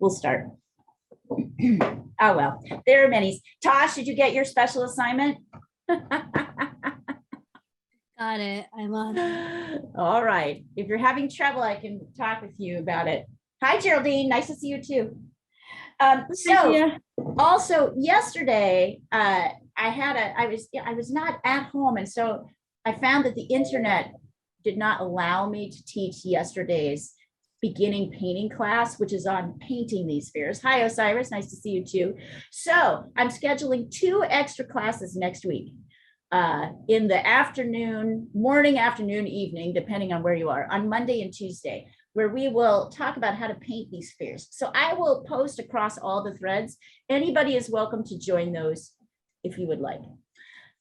we'll start. Oh, well, there are many. Tosh, did you get your special assignment? Got it. I'm on. All right. If you're having trouble, I can talk with you about it. Hi, Geraldine. Nice to see you too. Also yesterday, I was not at home, and so I found that the internet did not allow me to teach yesterday's beginning painting class, which is on painting these spheres. Hi, Osiris. Nice to see you too. So I'm scheduling 2 extra classes next week. In the afternoon, morning, afternoon, evening, depending on where you are, on Monday and Tuesday, where we will talk about how to paint these spheres. So I will post across all the threads. Anybody is welcome to join those if you would like.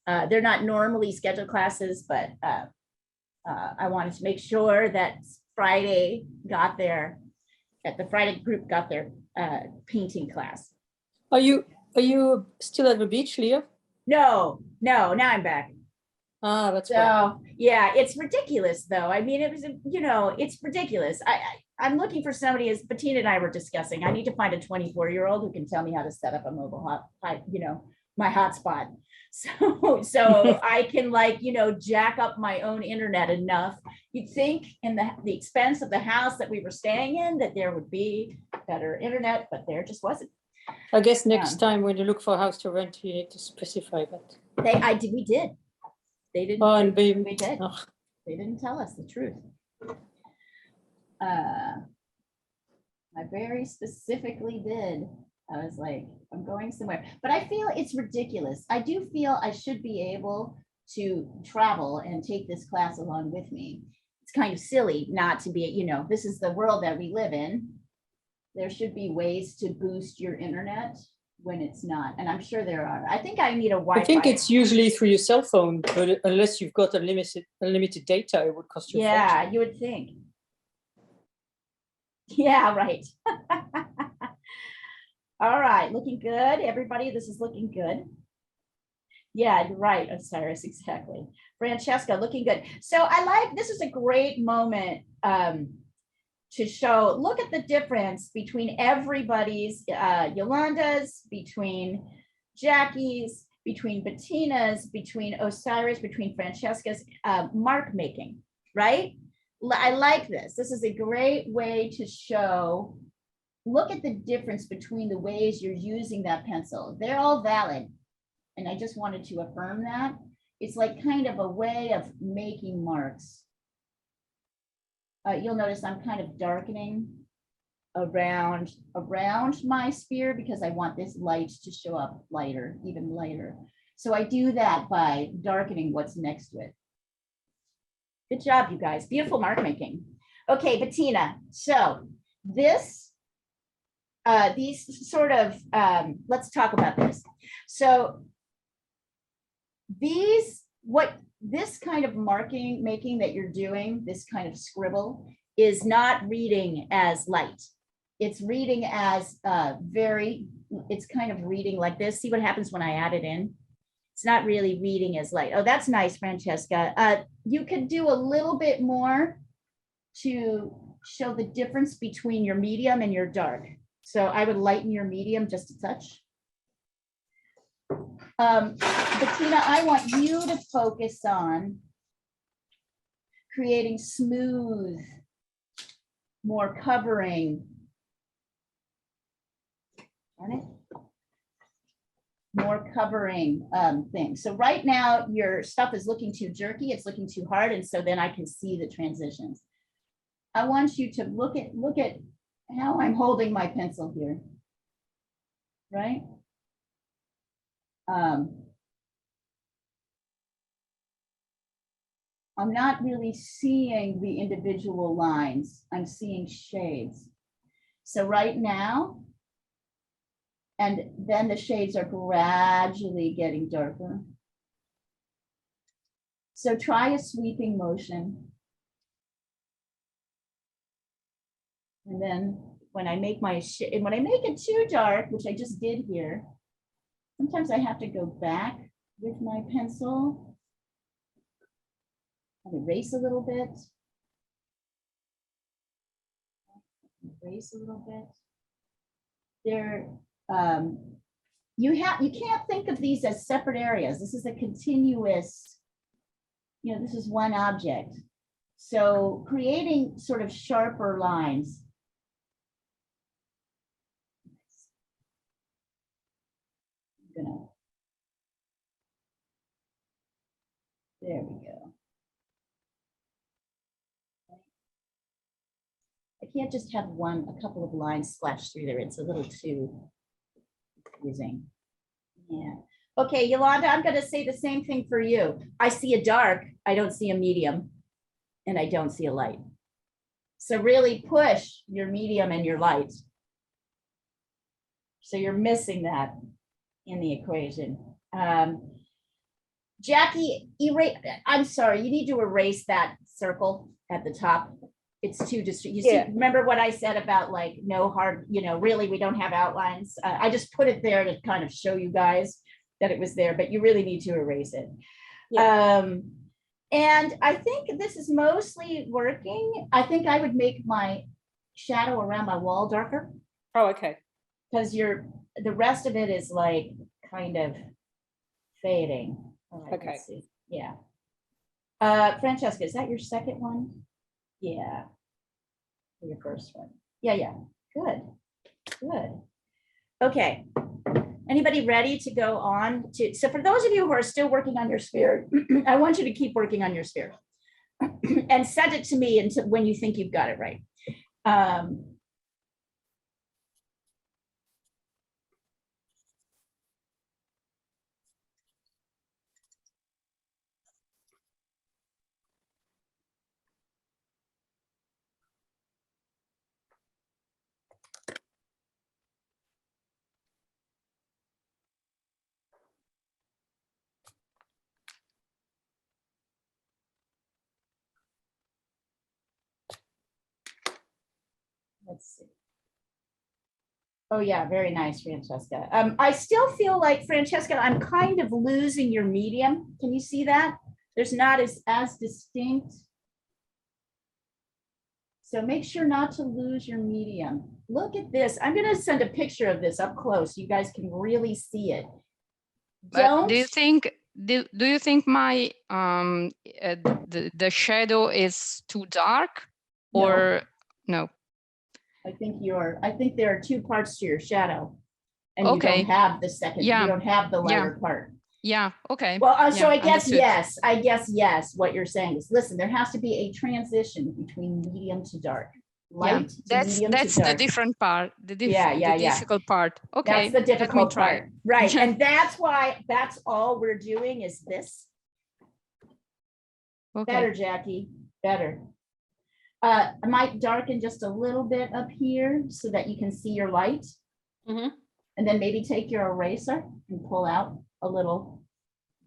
They're not normally scheduled classes, but I wanted to make sure that Friday got their, that the Friday group got their painting class. Are you still at the beach, Leah? No, now I'm back. Ah, that's so right. Yeah, it's ridiculous though. I mean, it was, it's ridiculous. I'm looking for somebody, as Bettina and I were discussing, I need to find a 24-year-old who can tell me how to set up a mobile my hotspot. So I can jack up my own internet enough. You'd think in the expense of the house that we were staying in that there would be better internet, but there just wasn't. I guess next time when you look for a house to rent, you need to specify that. We did. They didn't. Oh, and we did. Oh. They didn't tell us the truth. I very specifically did. I was like, I'm going somewhere, but I feel it's ridiculous. I do feel I should be able to travel and take this class along with me. It's kind of silly not to be, this is the world that we live in. There should be ways to boost your internet when it's not. And I'm sure there are. I think I need a Wi-Fi. I think it's usually through your cell phone, but unless you've got unlimited data, it would cost you a fortune. You would think. Yeah, right. All right, looking good. Everybody, this is looking good. Yeah, you're right, Osiris, exactly. Francesca, looking good. So this is a great moment to show, look at the difference between everybody's, Yolanda's, between Jackie's, between Bettina's, between Osiris, between Francesca's mark making, right? I like this. This is a great way to show, look at the difference between the ways you're using that pencil. They're all valid. And I just wanted to affirm that. It's like kind of a way of making marks. You'll notice I'm kind of darkening around my sphere because I want this light to show up lighter, even lighter. So I do that by darkening what's next to it. Good job, you guys. Beautiful mark making. Okay, Bettina. So these sort of, let's talk about this. So this kind of making that you're doing, this kind of scribble, is not reading as light. It's reading as it's kind of reading like this. See what happens when I add it in? It's not really reading as light. Oh, that's nice, Francesca. You could do a little bit more to show the difference between your medium and your dark. So I would lighten your medium just a touch. Bettina, I want you to focus on creating smooth, more covering. More covering things. So right now your stuff is looking too jerky, it's looking too hard, and so then I can see the transitions. I want you to look at how I'm holding my pencil here, right? I'm not really seeing the individual lines. I'm seeing shades. So right now, and then the shades are gradually getting darker. So try a sweeping motion. And then when I make it too dark, which I just did here, sometimes I have to go back with my pencil and erase a little bit. Erase a little bit. they're, you can't think of these as separate areas. This is a continuous, this is one object. So creating sort of sharper lines. There we go. I can't just have a couple of lines splashed through there. It's a little too confusing. Yeah. Okay, Yolanda, I'm going to say the same thing for you. I see a dark, I don't see a medium, and I don't see a light. So really push your medium and your light. So you're missing that in the equation. Jackie, I'm sorry, you need to erase that circle at the top. It's too distant. You see, remember what I said about like no hard, really we don't have outlines. I just put it there to kind of show you guys that it was there, but you really need to erase it. Yeah. And I think this is mostly working. I think I would make my shadow around my wall darker. Oh, okay. Because the rest of it is like kind of fading. All right, okay. Let's see. Yeah. Francesca, is that your second one? Yeah. Your first one. Yeah. Good. Okay. Anybody ready to go on to, so for those of you who are still working on your sphere, I want you to keep working on your sphere and send it to me until when you think you've got it right. Let's see. Oh yeah, very nice, Francesca. I still feel like, Francesca, I'm kind of losing your medium. Can you see that? There's not as distinct. So make sure not to lose your medium. Look at this. I'm going to send a picture of this up close so you guys can really see it. But do you think my the shadow is too dark or no? I think there are two parts to your shadow, and okay. You don't have the second. Yeah. You don't have the lighter part. Yeah. Okay. Well, so I guess understood. yes. I guess yes. What you're saying is, listen, there has to be a transition between medium to dark, light to medium that's to dark. the different part. The difficult part. Okay. That's the difficult part, right? Yeah. And that's why that's all we're doing is this. Okay. Better, Jackie. Better. I might darken just a little bit up here so that you can see your light. Mm-hmm. And then maybe take your eraser and pull out a little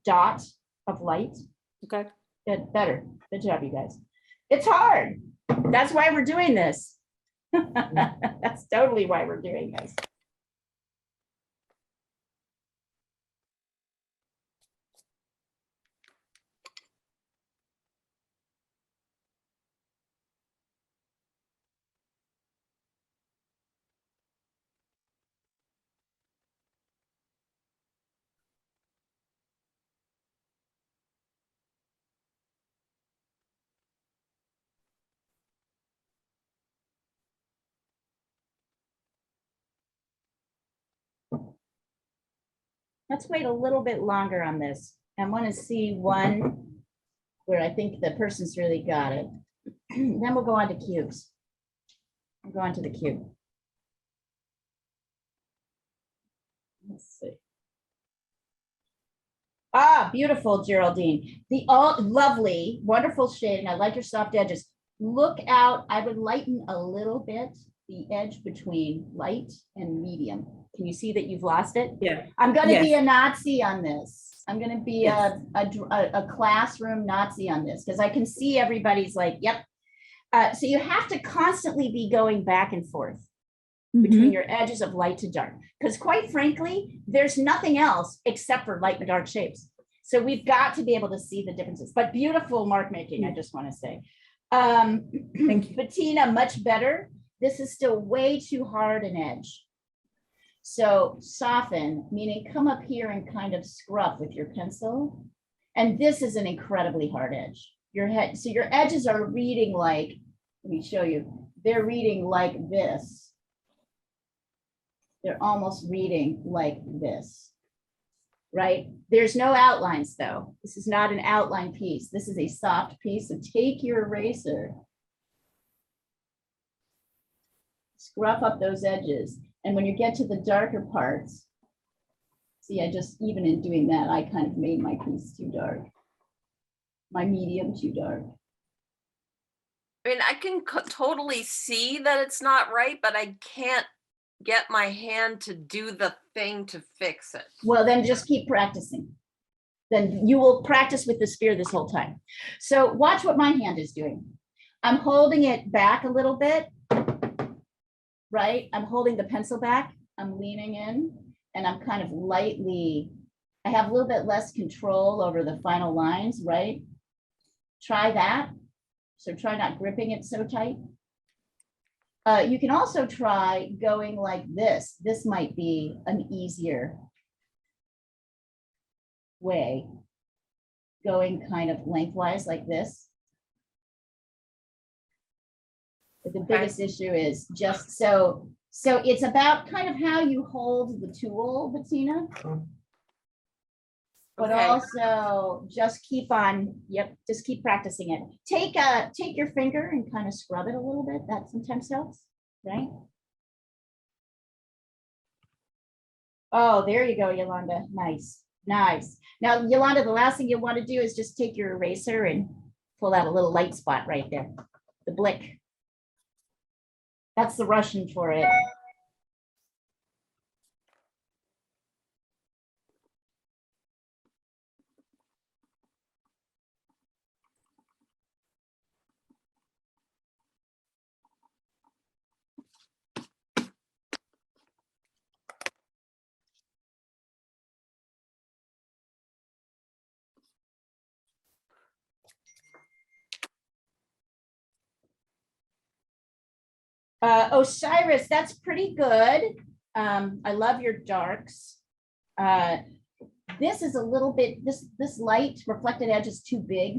dot of light. Okay. Good, better. Good job, you guys. It's hard. That's why we're doing this. That's totally why we're doing this. Let's wait a little bit longer on this. I want to see one where I think the person's really got it. Then we'll go on to cubes. I'll go on to the cube. Let's see. Ah, beautiful, Geraldine. The lovely, wonderful shading. I like your soft edges. Look out. I would lighten a little bit the edge between light and medium. Can you see that you've lost it? Yeah. I'm going to be a Nazi on this. I'm going to be a classroom Nazi on this because I can see everybody's like, yep. So you have to constantly be going back and forth between your edges of light to dark. Because quite frankly, there's nothing else except for light and dark shapes. So we've got to be able to see the differences. But beautiful mark making, I just want to say. Thank you. Bettina, much better. This is still way too hard an edge. So soften, meaning come up here and kind of scrub with your pencil. And this is an incredibly hard edge. So your edges are reading like, let me show you, they're reading like this. They're almost reading like this, right? There's no outlines though. This is not an outline piece. This is a soft piece. So take your eraser, scrub up those edges. And when you get to the darker parts, see, even in doing that, I kind of made my piece too dark. My medium too dark. I mean, I can totally see that it's not right, but I can't get my hand to do the thing to fix it. Well, then just keep practicing. Then you will practice with the sphere this whole time. So watch what my hand is doing. I'm holding it back a little bit, right? I'm holding the pencil back. I'm leaning in and I'm kind of lightly, I have a little bit less control over the final lines, right? Try that. So try not gripping it so tight. You can also try going like this. This might be an easier way. Going kind of lengthwise like this. But the biggest issue is just so it's about kind of how you hold the tool, Bettina. But also just keep on, just keep practicing it. Take your finger and kind of scrub it a little bit. That sometimes helps, right? Oh, there you go, Yolanda. Nice, nice. Now, Yolanda, the last thing you want to do is just take your eraser and pull out a little light spot right there, the blick. That's the Russian for it. Osiris, that's pretty good. I love your darks. This is a little bit, this light reflected edge is too big.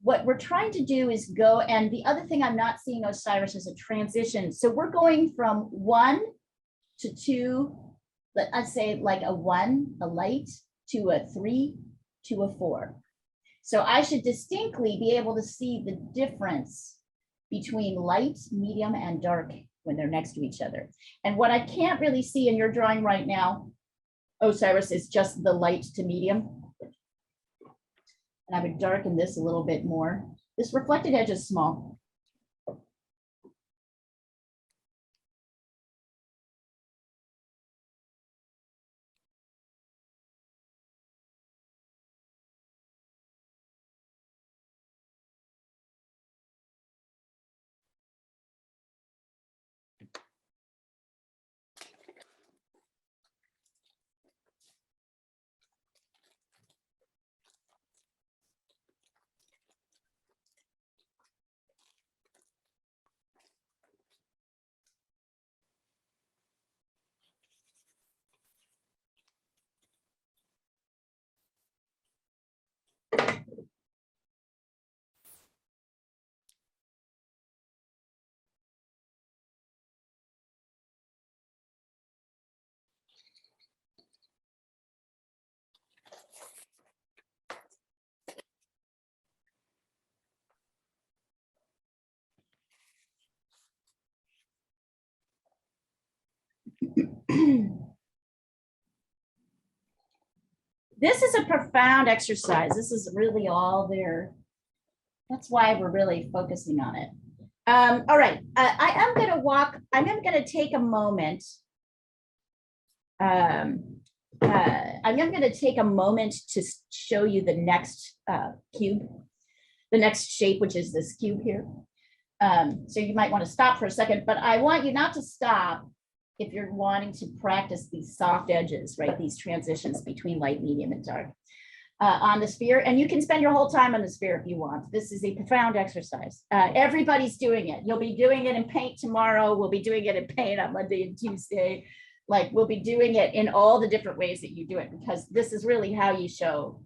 What we're trying to do is go, and the other thing I'm not seeing, Osiris, is a transition. So we're going from 1 to 2, let's say like a 1, a light, to a 3, to a 4. So I should distinctly be able to see the difference between light, medium, and dark when they're next to each other. And what I can't really see in your drawing right now, Osiris, is just the light to medium. And I would darken this a little bit more. This reflected edge is small. This is a profound exercise. This is really all there. That's why we're really focusing on it. All right, I'm going to take a moment. I'm going to take a moment to show you the next cube, the next shape, which is this cube here. So you might want to stop for a second, but I want you not to stop if you're wanting to practice these soft edges, right? These transitions between light, medium, and dark on the sphere. And you can spend your whole time on the sphere if you want. This is a profound exercise. Everybody's doing it. You'll be doing it in paint tomorrow. We'll be doing it in paint on Monday and Tuesday. like we'll be doing it in all the different ways that you do it, because this is really how you show,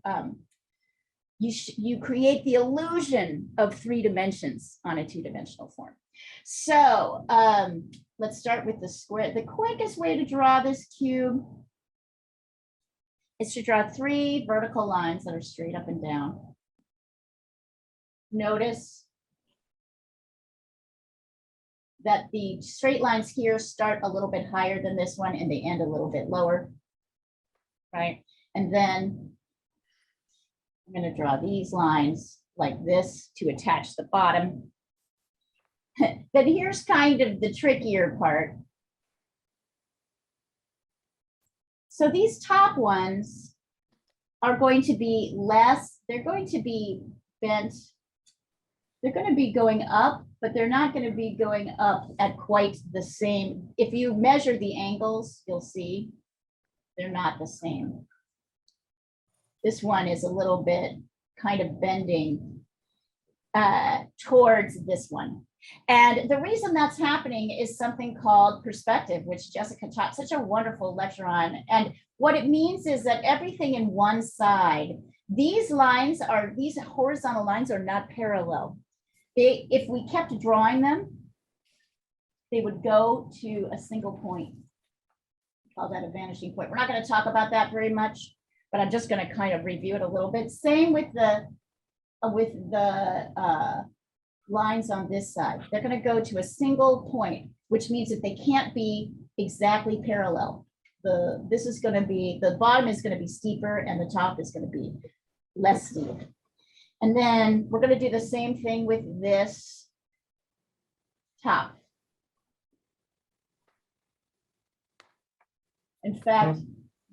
you create the illusion of 3 dimensions on a 2-dimensional form. So let's start with the square. The quickest way to draw this cube is to draw 3 vertical lines that are straight up and down. Notice that the straight lines here start a little bit higher than this one and they end a little bit lower, right? And then I'm going to draw these lines like this to attach the bottom. But here's kind of the trickier part. So these top ones are going to be less, they're going to be bent. They're going to be going up, but they're not going to be going up at quite the same. If you measure the angles, you'll see they're not the same. This one is a little bit kind of bending towards this one. And the reason that's happening is something called perspective, which Jessica taught such a wonderful lecture on. And what it means is that everything in one side, these lines are, these horizontal lines are not parallel. If we kept drawing them, they would go to a single point. We call that a vanishing point. We're not going to talk about that very much, but I'm just going to kind of review it a little bit. Same with the lines on this side. They're going to go to a single point, which means that they can't be exactly parallel. This is going to be, the bottom is going to be steeper and the top is going to be less steep. And then we're going to do the same thing with this top. In fact,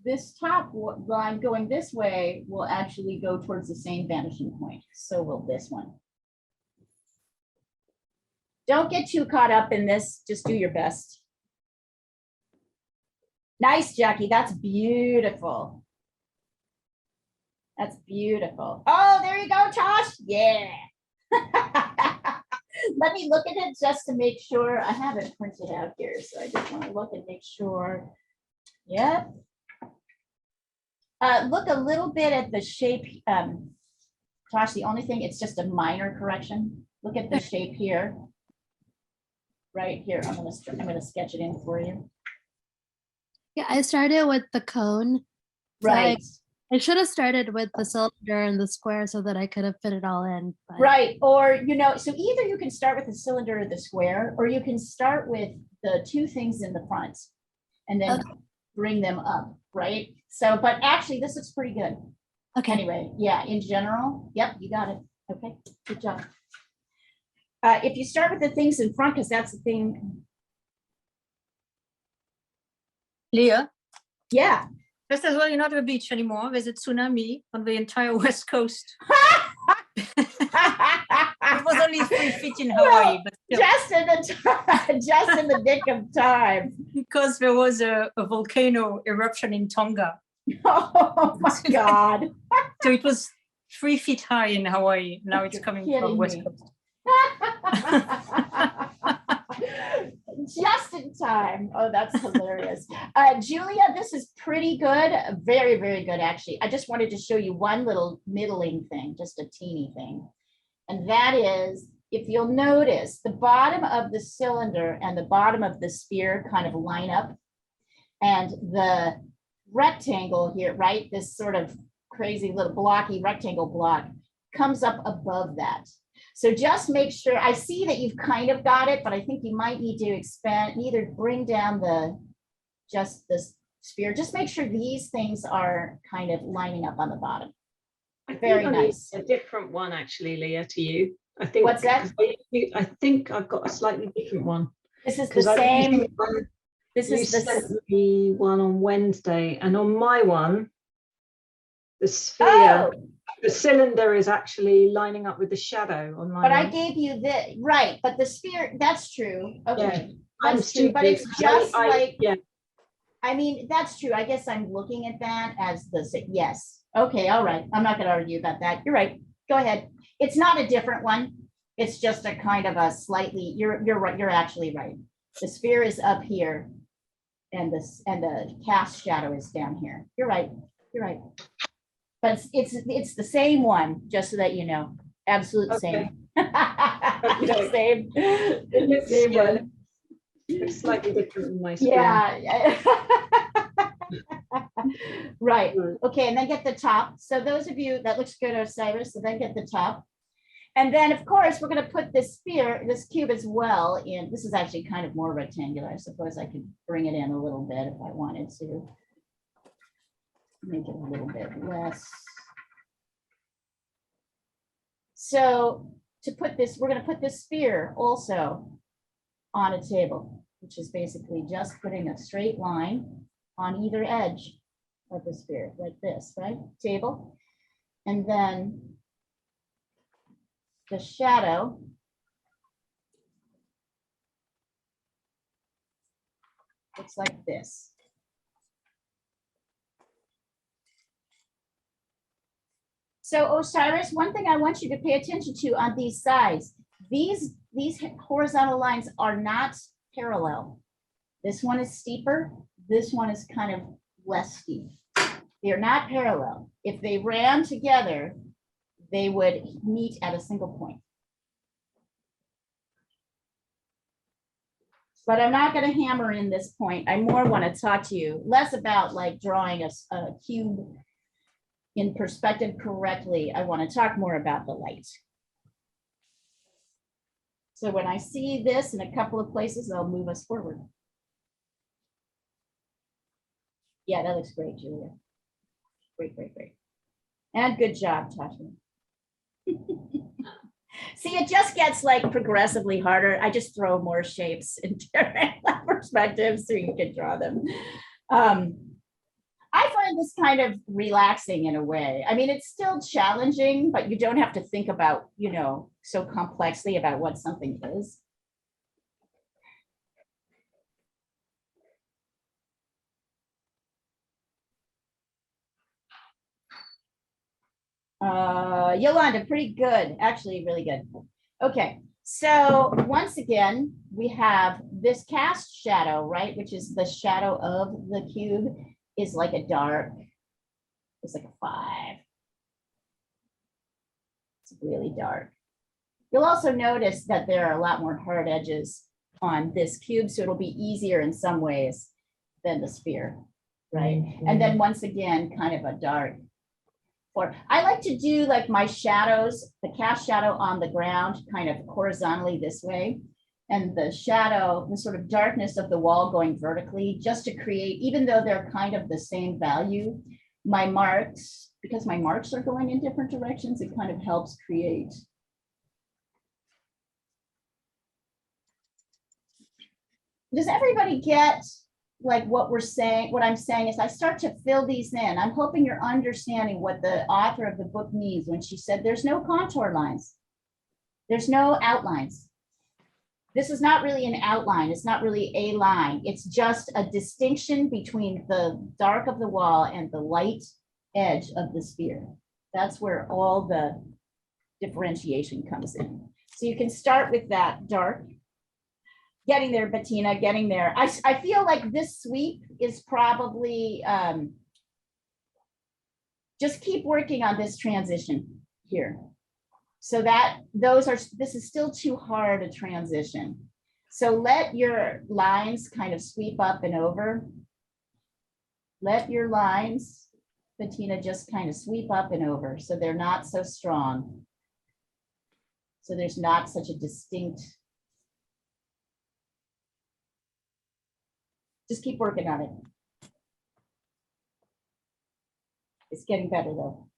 this top line going this way will actually go towards the same vanishing point. So will this one. Don't get too caught up in this. Just do your best. Nice, Jackie. That's beautiful. That's beautiful. Oh, there you go, Tosh. Yeah. Let me look at it just to make sure. I have it printed out here, so I just want to look and make sure. Yep. Look a little bit at the shape. Tosh, the only thing, it's just a minor correction. Look at the shape here. Right here, I'm gonna sketch it in for you. Yeah, I started with the cone. So Right. I should have started with the cylinder and the square so that I could have fit it all in. But... Right, or so either you can start with the cylinder or the square, or you can start with the 2 things in the front and then bring them up, right? So, but actually this looks pretty good. Okay. Anyway, yeah, in general, yep, you got it. Okay, good job. If you start with the things in front, because that's the thing. Leah, Yeah. just as well, you're not at a beach anymore. There's a tsunami on the entire West Coast. It was only 3 feet in Hawaii, but still, just in the nick of time. because there was a volcano eruption in Tonga. Oh my God. So it was 3 feet high in Hawaii. Now it's You're coming kidding from West me. Coast. Just in time. Oh, that's hilarious. Julia, this is pretty good. Very, very good, actually. I just wanted to show you one little middling thing, just a teeny thing. And that is, if you'll notice, the bottom of the cylinder and the bottom of the sphere kind of line up. And the rectangle here, right? This sort of crazy little blocky rectangle block comes up above that. So just make sure, I see that you've kind of got it, but I think you might need to expand, either bring down just the sphere. Just make sure these things are kind of lining up on the bottom. Very nice. A different one actually, Leah, to you. I think. What's that? I think I've got a slightly different one. This is the same. This You is sent the me one on Wednesday, and on my one, the sphere, the cylinder is actually lining up with the shadow on my but one. I gave you the, right, but the sphere, that's true. Okay. Yeah, I'm That's true, but stupid. it's just like, yeah. I mean, that's true. I guess I'm looking at that as yes. Okay, all right. I'm not going to argue about that. You're right. Go ahead. It's not a different one. It's just a kind of a slightly, you're right. You're actually right. The sphere is up here and the cast shadow is down here. You're right. You're right. But it's the same one, just so that you know. Absolute same. Okay. Same. It looks, Same yeah, one. looks slightly different than my screen. Yeah. Right. Right. Okay, and then get the top. So those of you, that looks good, Osiris, so then get the top. And then, of course, we're going to put this sphere, this cube as well in. This is actually kind of more rectangular. I suppose I could bring it in a little bit if I wanted to. Make it a little bit less. So to put this, we're going to put this sphere also on a table, which is basically just putting a straight line on either edge of the sphere, like this, right? Table. And then the shadow looks like this. So Osiris, one thing I want you to pay attention to on these sides, these horizontal lines are not parallel. This one is steeper. This one is kind of less steep. They're not parallel. If they ran together, they would meet at a single point. But I'm not going to hammer in this point. I more want to talk to you less about like drawing a cube in perspective correctly. I want to talk more about the light. So when I see this in a couple of places, I'll move us forward. Yeah, that looks great, Julia. Great, great, great. And good job, Tasha. See, it just gets like progressively harder. I just throw more shapes in different perspectives so you can draw them. I find this kind of relaxing in a way. I mean, it's still challenging, but you don't have to think about, you know, so complexly about what something is. Yolanda, pretty good, actually really good. Okay, so once again, we have this cast shadow, right? Which is the shadow of the cube is like a dark, it's like a 5. It's really dark. You'll also notice that there are a lot more hard edges on this cube, so it'll be easier in some ways than the sphere, right? And then once again, kind of a dark. Or I like to do like my shadows, the cast shadow on the ground, kind of horizontally this way, and the shadow, the sort of darkness of the wall going vertically, just to create, even though they're kind of the same value, my marks, because my marks are going in different directions, it kind of helps create. Does everybody get like what we're saying? What I'm saying is I start to fill these in. I'm hoping you're understanding what the author of the book means when she said there's no contour lines. There's no outlines. This is not really an outline. It's not really a line. It's just a distinction between the dark of the wall and the light edge of the sphere. That's where all the differentiation comes in. So you can start with that dark. Getting there, Bettina, getting there. I feel like this sweep is probably, just keep working on this transition here. So that this is still too hard a transition. So let your lines kind of sweep up and over. Let your lines, Bettina, just kind of sweep up and over so they're not so strong. So there's not such a distinct. Just keep working on it. It's getting better though.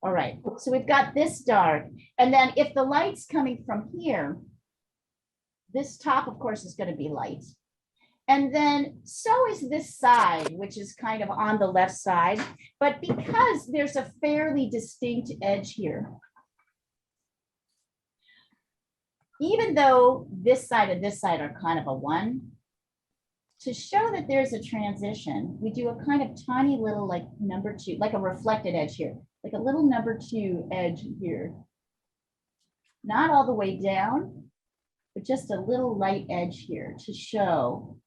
All right, so we've got this dark. And then if the light's coming from here, this top, of course, is going to be light. And then so is this side, which is kind of on the left side. But because there's a fairly distinct edge here, even though this side and this side are kind of a 1, to show that there's a transition, we do a kind of tiny little like number 2, like a reflected edge here, like a little number 2 edge here. Not all the way down, but just a little light edge here to show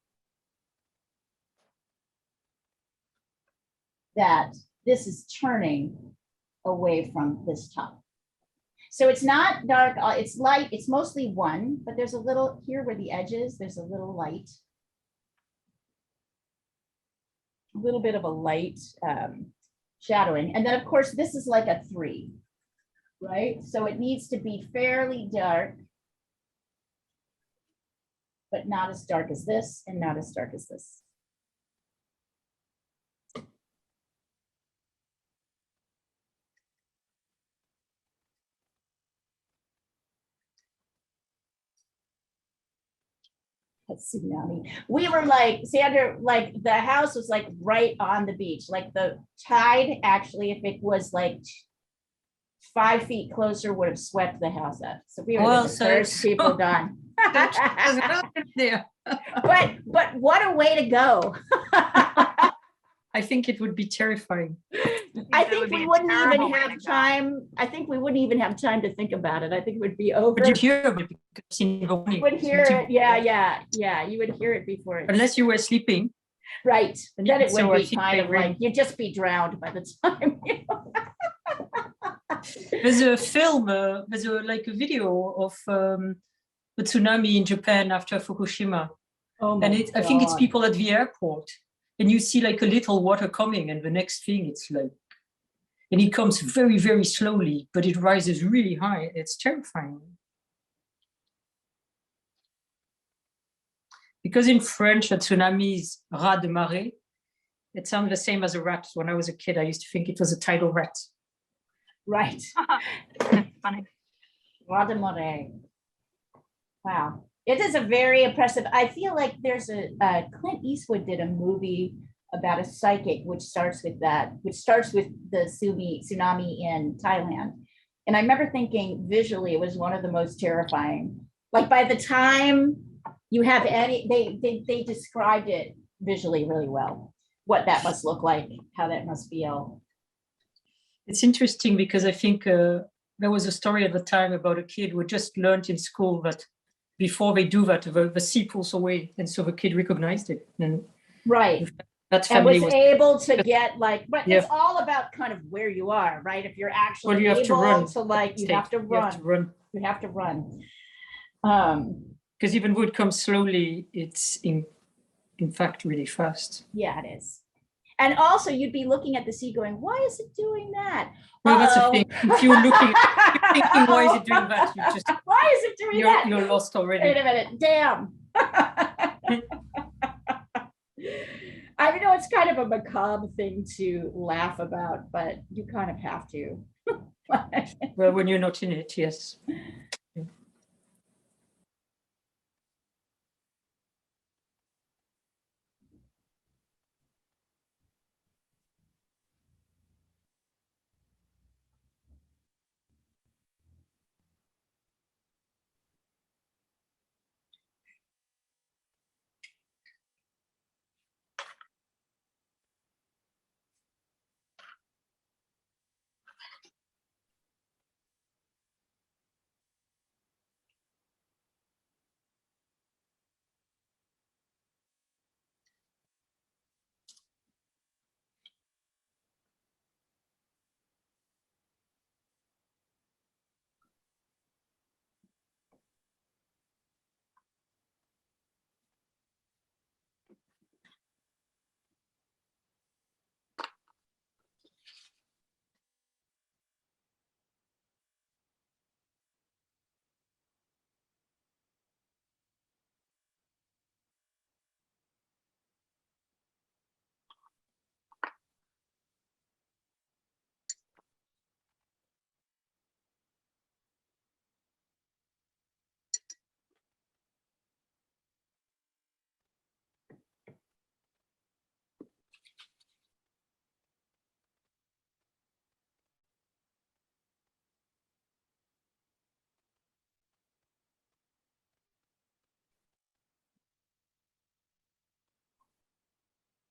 that this is turning away from this top. So it's not dark, it's light, it's mostly one, but there's a little here where the edge is, there's a little light. A little bit of a light shadowing. And then of course, this is like a 3, right? So it needs to be fairly dark, but not as dark as this and not as dark as this. A tsunami. We were like, Sandra, like the house was like right on the beach. Like the tide actually, if it was like 5 feet closer, would have swept the house up. So we were the first people gone. But what a way to go. I think it would be terrifying. I think we wouldn't even have time. I think we wouldn't even have time to think about it. I think it would be over. But you hear it because in the morning. You would hear it. Yeah. You would hear it before. Unless you were sleeping. Right. And then it So would I be think kind they of like, you'd just be drowned by the time. You know? There's a film, like a video of the tsunami in Japan after Fukushima. Oh my And I think it's God. people at the airport. And you see like a little water coming, and the next thing it's like, and it comes very, very slowly, but it rises really high. It's terrifying. Because in French, a tsunami is rat de marée. It sounds the same as a rat. When I was a kid, I used to think it was a tidal rat. Right. Funny. Rat de marée. Wow. It is a very impressive. I feel like there's a Clint Eastwood did a movie about a psychic, which starts with the tsunami in Thailand. And I remember thinking visually, it was one of the most terrifying. Like by the time you have any, they described it visually really well, what that must look like, how that must feel. It's interesting because I think there was a story at the time about a kid who just learned in school that before they do that, the sea pulls away, and so the kid recognized it. And right. That And family was able to get like, but Yeah. it's all about kind of where you are, right? If you're actually you have able to run. like, you have to run. You have to run. Because even though it comes slowly, it's in fact really fast. Yeah, it is. And also you'd be looking at the sea going, why is it doing that? No, that's the Uh-oh. thing. If you're looking, you're thinking, why is it doing that? You just Why is it doing that? you're lost already. Wait a minute, damn. I know it's kind of a macabre thing to laugh about, but you kind of have to. Well, when you're not in it, yes.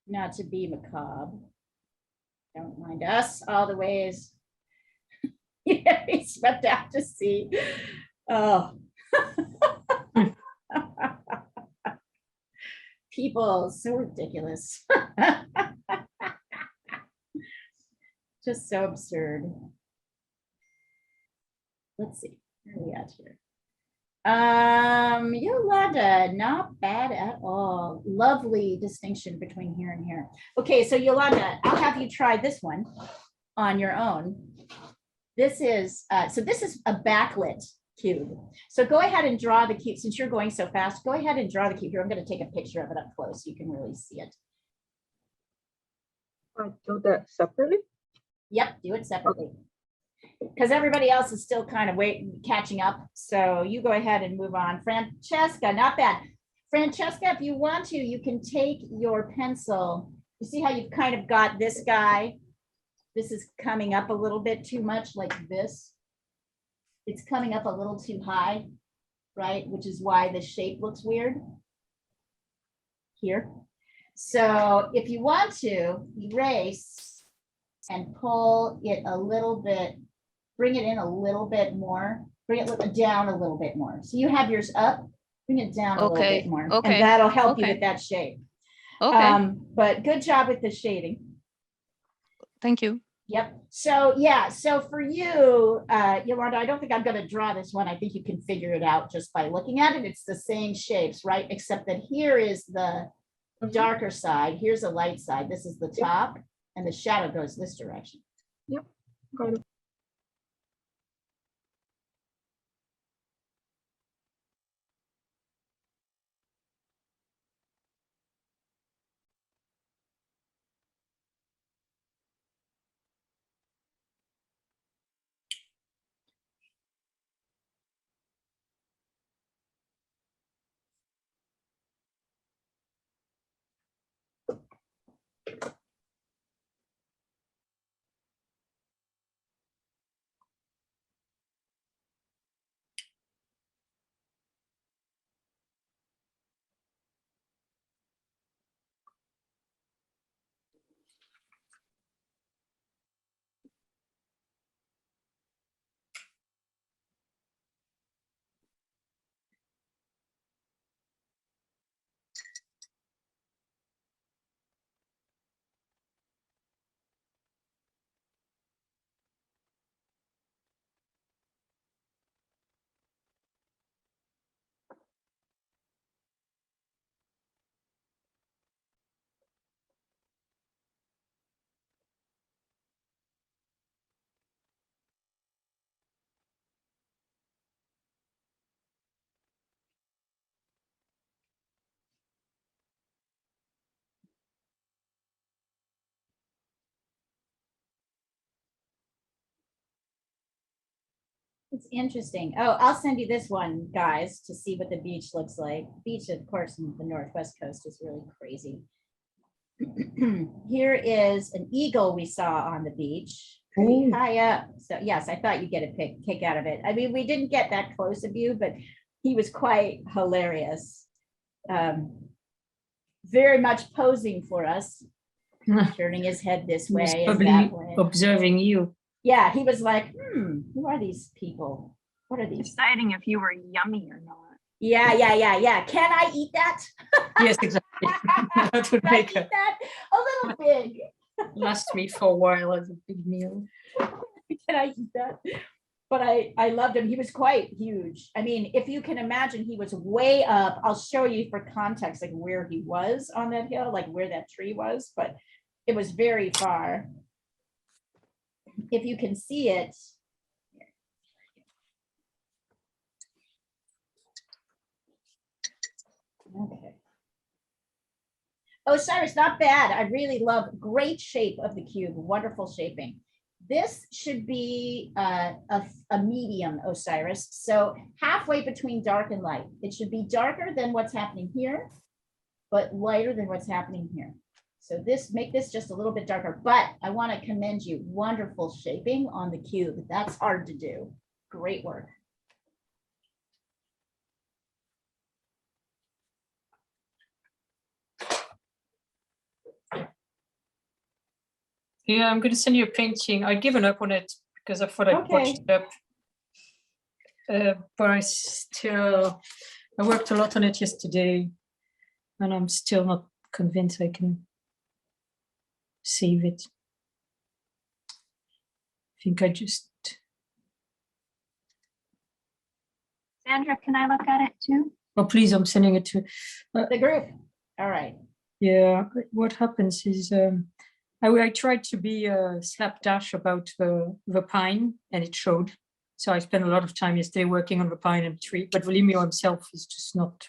Not to be macabre. Don't mind us all the ways. Yeah, we swept out to sea. Oh. People, so ridiculous. Just so absurd. Let's see, where are we at here? Yolanda, not bad at all. Lovely distinction between here and here. Okay, so Yolanda, I'll have you try this one on your own. This is, this is a backlit cube. So go ahead and draw the cube. Since you're going so fast, go ahead and draw the cube here. I'm going to take a picture of it up close so you can really see it. I do that separately. Yep, do it separately. Because everybody else is still kind of catching up. So you go ahead and move on. Francesca, not bad. Francesca, if you want to, you can take your pencil. You see how you've kind of got this guy? This is coming up a little bit too much like this. It's coming up a little too high, right? Which is why the shape looks weird here. So if you want to erase and pull it a little bit, bring it in a little bit more, bring it down a little bit more. So you have yours up, bring it down a little bit more, and that'll help you with that shape. But good job with the shading. Thank you. Yep. So yeah, so for you, Yolanda, I don't think I'm going to draw this one. I think you can figure it out just by looking at it. It's the same shapes, right? Except that here is the darker side. Here's the light side. This is the top, and the shadow goes this direction. Yep, got it. It's interesting. Oh, I'll send you this one, guys, to see what the beach looks like. Beach, of course, in the Northwest coast is really crazy. Here is an eagle we saw on the beach, pretty high up. So yes, I thought you'd get a kick out of it. I mean, we didn't get that close of you, but he was quite hilarious. Very much posing for us, turning his head this He was way and probably that way. observing you. Yeah, he was like, who are these people? What are these? Deciding if you were yummy or not. Yeah. Can I eat that? Yes, exactly. That would Can I make eat it that? A little big. last me for a while as a big meal. Can I eat that? But I loved him. He was quite huge. I mean, if you can imagine, he was way up. I'll show you for context, like where he was on that hill, like where that tree was, but it was very far. If you can see it. Okay. Osiris, not bad. I really love great shape of the cube. Wonderful shaping. This should be a medium Osiris. So halfway between dark and light. It should be darker than what's happening here, but lighter than what's happening here. So make this just a little bit darker, but I want to commend you. Wonderful shaping on the cube. That's hard to do. Great work. Yeah, I'm going to send you a painting. I've given up on it because I thought I'd watched it up. But I worked a lot on it yesterday, and I'm still not convinced I can save it. think I just, Sandra, can I look at it too? oh, please, I'm sending it to, The group. All right. yeah, what happens is, I tried to be slapdash about the pine, and it showed. So I spent a lot of time yesterday working on the pine and tree, but Volumio himself is just not,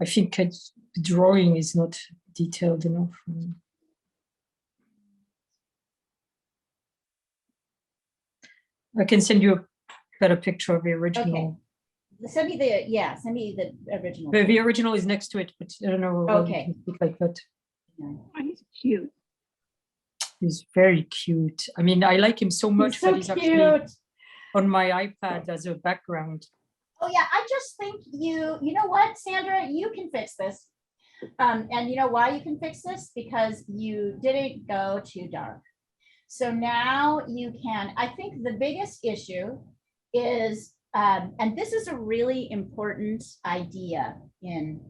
I think the drawing is not detailed enough. I can send you a better picture of the original. Okay. Send me the original. The original is next to it, but I don't know. why you Okay. can speak like that. Oh, he's cute. He's very cute. I mean, I like him so much He's so that he's actually cute. on my iPad as a background. Oh yeah, I just think you know what, Sandra, you can fix this. And you know why you can fix this? Because you didn't go too dark. So now you can, I think the biggest issue is, and this is a really important idea in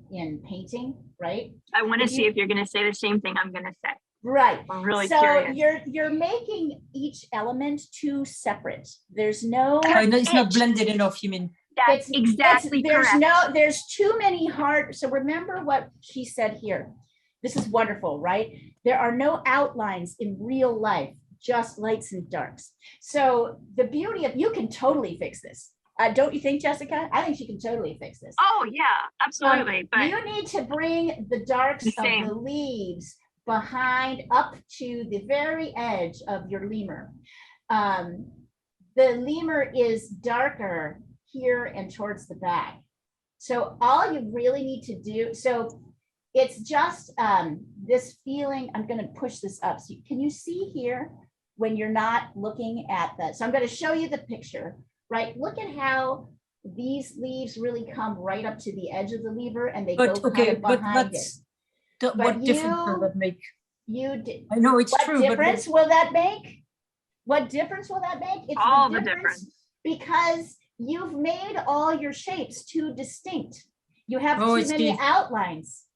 painting, right? I want to If see you- if you're going to say the same thing I'm going to say. Right. I'm really So curious. you're making each element too separate. There's no. Oh, no, it's not It. blended enough, you mean? That's exactly correct. There's too many hard, so remember what she said here. This is wonderful, right? There are no outlines in real life, just lights and darks. So the beauty of, you can totally fix this. Don't you think, Jessica? I think she can totally fix this. Oh yeah, absolutely. But You need to bring the darks The of same. the leaves behind up to the very edge of your lemur. The lemur is darker here and towards the back. So all you really need to do, so it's just this feeling, I'm going to push this up. So can you see here when you're not looking at that? So I'm going to show you the picture, right? Look at how these leaves really come right up to the edge of the lever and they But go okay, kind of but behind it. that's But what difference you- does that make? You did. I know it's What true, difference will that make? What difference will that make? It's all the difference. because you've made all your shapes too distinct. You have Oh, I too many see. outlines.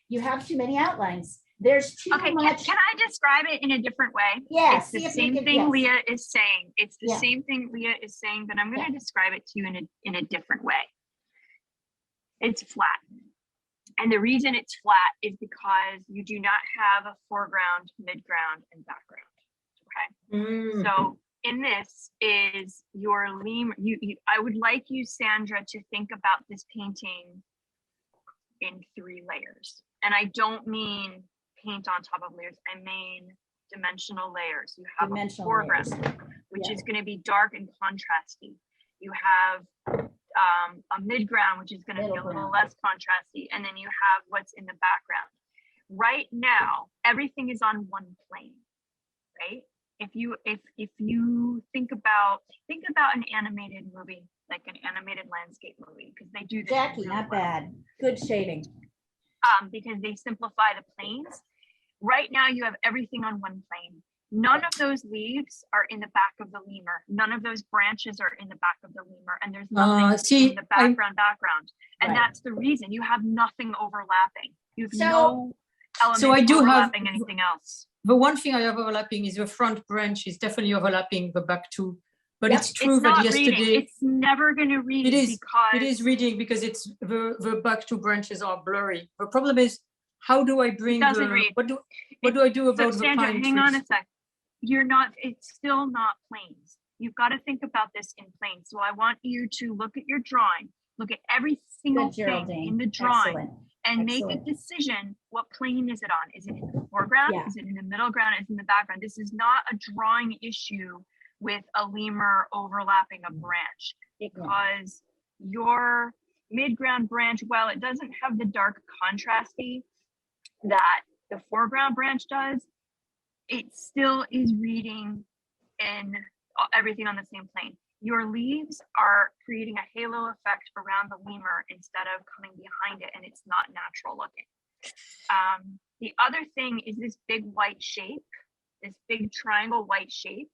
You have too many outlines. There's too Okay, much. can I describe it in a different way? Yeah, It's see the if you same can- thing yes. Leah is saying. It's the Yeah. same thing Leah is saying, but I'm going to Yeah. describe it to you in a different way. It's flat. And the reason it's flat is because you do not have a foreground, midground, and background. Okay. So in this is your lemur. I would like you, Sandra, to think about this painting in 3 layers. And I don't mean paint on top of layers. I mean dimensional layers. You have Dimensional a foreground, layers. which Yeah. is going to be dark and contrasty. You have a midground, which is going to be a Middle little ground. less contrasty, and then you have what's in the background. Right now, everything is on one plane, right? If you think about an animated movie, like an animated landscape movie, because they do this Jackie, really not well. bad. Good shading. Because they simplify the planes. Right now, you have everything on one plane. None of those leaves are in the back of the lemur. None of those branches are in the back of the lemur, and there's nothing see, in the background. And Right. that's the reason you have nothing overlapping. You have So- no elements So I do have- overlapping anything else. The one thing I have overlapping is the front branch is definitely overlapping the back two. But Yep. it's true It's that not yesterday reading. It's never going to read It is- because it is reading because it's the back two branches are blurry. The problem is, how do I bring doesn't the read. what do I do So about the Sandra, pine hang on trees? a sec. It's still not planes. You've got to think about this in planes. So I want you to look at your drawing, look at every single Good, thing Geraldine. in the drawing, Excellent. and make Excellent. a decision. What plane is it on? Is it in the foreground? Yeah. Is it in the middle ground? Is it in the background? This is not a drawing issue with a lemur overlapping a branch, because your midground branch, while it doesn't have the dark contrasty that the foreground branch does, it still is reading in everything on the same plane. Your leaves are creating a halo effect around the lemur instead of coming behind it, and it's not natural looking. The other thing is this big white shape, this big triangle white shape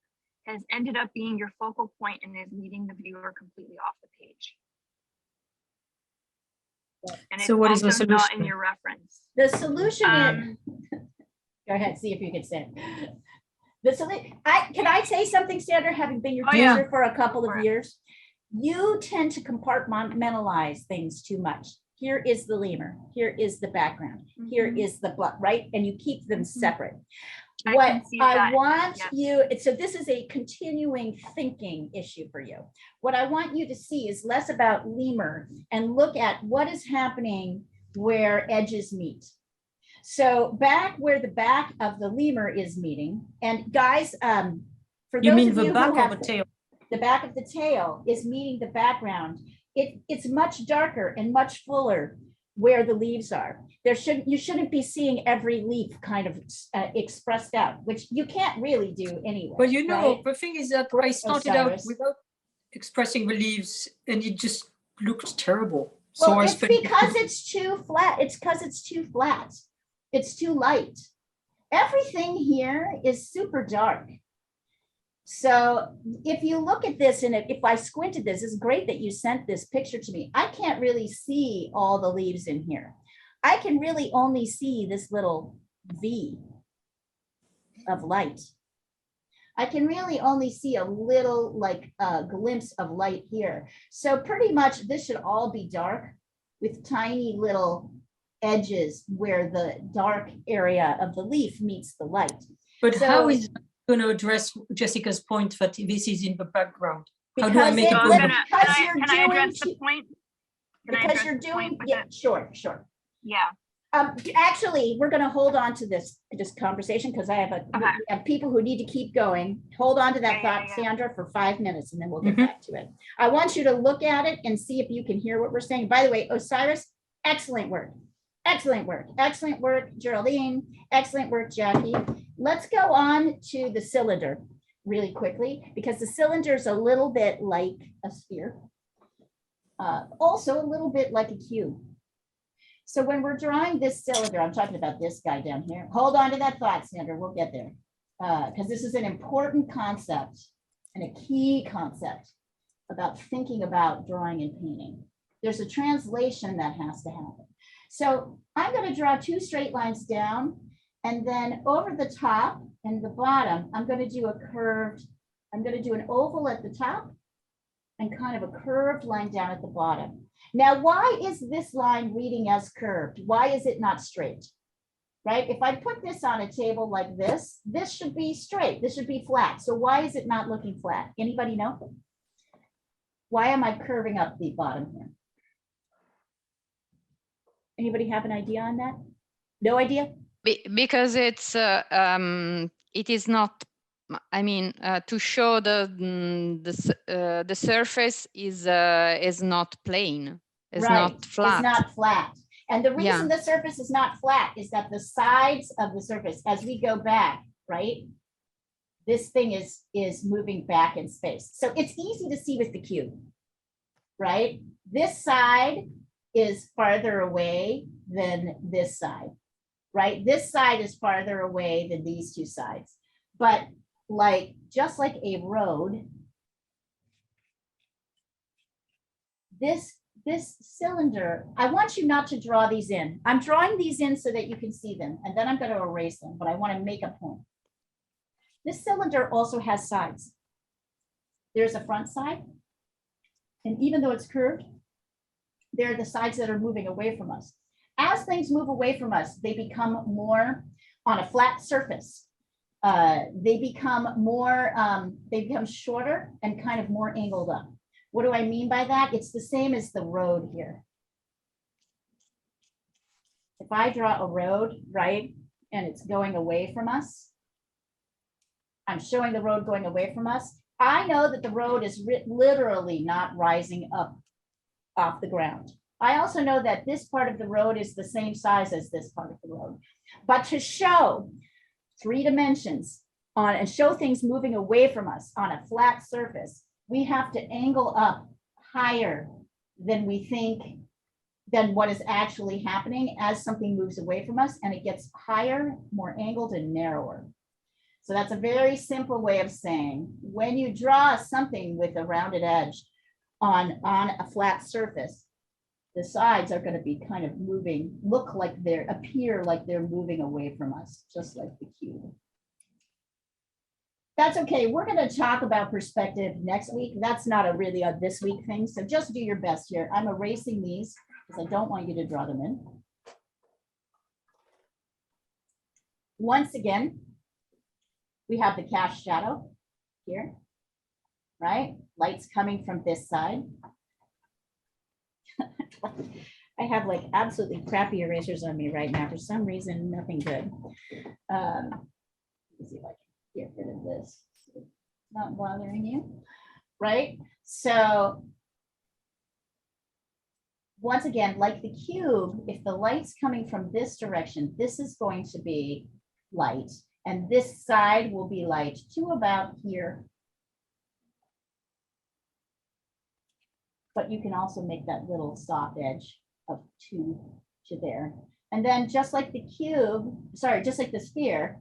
has ended up being your focal point and is leading the viewer completely off the page. And So it's what is the also not in solution? your reference. The solution is, Um, go ahead, see if you can say it. Can I say something, Sandra, having been your Oh, yeah. teacher for a couple Go for of it. years? You tend to compartmentalize things too much. Here is the lemur, here is the background, here Mhm. is the blood, right? And you keep them separate. I What can see I that, want yes. you, so this is a continuing thinking issue for you. What I want you to see is less about lemur and look at what is happening where edges meet. So back where the back of the lemur is meeting, and guys, for You those mean of the you back who of have the tail? the back of the tail is meeting the background, it's much darker and much fuller where the leaves are. You shouldn't be seeing every leaf kind of expressed out, which you can't really do anyway. Well, you know, right? the thing is that I started out Osiris. without expressing the leaves, and it just looked terrible. So Well, I it's spent because it's too flat. It's because it's too flat. It's too light. Everything here is super dark. So if you look at this, and if I squinted this, it's great that you sent this picture to me. I can't really see all the leaves in here. I can really only see this little V of light. I can really only see a little like a glimpse of light here. So pretty much this should all be dark with tiny little edges where the dark area of the leaf meets the light. But So- how is that going to address Jessica's point that this is in the background? How do I Because make it it So I'm would- look? gonna, because can you're I doing address the too- point? Can I Because address you're the point doing, with yeah, it? sure. Yeah, Actually, we're gonna hold on to this conversation because I have Okay. we have people who need to keep going. Hold on to that Yeah, thought, yeah. Sandra, for 5 minutes and then we'll get Mhm. back to it. I want you to look at it and see if you can hear what we're saying. By the way, Osiris, excellent work. Excellent work. Excellent work, Geraldine. Excellent work, Jackie. Let's go on to the cylinder really quickly because the cylinder is a little bit like a sphere. Also a little bit like a cube. So when we're drawing this cylinder, I'm talking about this guy down here. Hold on to that thought, Sandra. We'll get there. Because this is an important concept and a key concept about thinking about drawing and painting. There's a translation that has to happen. So I'm going to draw 2 straight lines down, and then over the top and the bottom, I'm going to do a curved, I'm going to do an oval at the top and kind of a curved line down at the bottom. Now, why is this line reading as curved? Why is it not straight? Right? If I put this on a table like this, this should be straight. This should be flat. So why is it not looking flat? Anybody know? Why am I curving up the bottom here? Anybody have an idea on that? No idea? Because it is not, I mean, to show the surface is not plane, is Right. not flat. It's not flat. And the Yeah. reason the surface is not flat is that the sides of the surface, as we go back, right? This thing is moving back in space. So it's easy to see with the cube, right? This side is farther away than this side, right? This side is farther away than these 2 sides. But like, just like a road, this cylinder, I want you not to draw these in. I'm drawing these in so that you can see them, and then I'm going to erase them, but I want to make a point. This cylinder also has sides. There's a front side, and even though it's curved, there are the sides that are moving away from us. As things move away from us, they become more on a flat surface. They become shorter and kind of more angled up. What do I mean by that? It's the same as the road here. If I draw a road, right, and it's going away from us, I'm showing the road going away from us. I know that the road is literally not rising up off the ground. I also know that this part of the road is the same size as this part of the road. But to show 3 dimensions on and show things moving away from us on a flat surface, we have to angle up higher than we think, than what is actually happening as something moves away from us, and it gets higher, more angled and narrower. So that's a very simple way of saying when you draw something with a rounded edge on a flat surface, the sides are going to be kind of moving, appear like they're moving away from us, just like the cube. That's okay. We're going to talk about perspective next week. That's not a really a this week thing. So just do your best here. I'm erasing these because I don't want you to draw them in. Once again, we have the cast shadow here, right? Light's coming from this side. I have like absolutely crappy erasers on me right now. For some reason, nothing good. Let's see if I can get rid of this. It's not bothering you, right? So once again, like the cube, if the light's coming from this direction, this is going to be light, and this side will be light to about here. But you can also make that little soft edge of 2 to there. And then just like the cube, sorry, just like the sphere,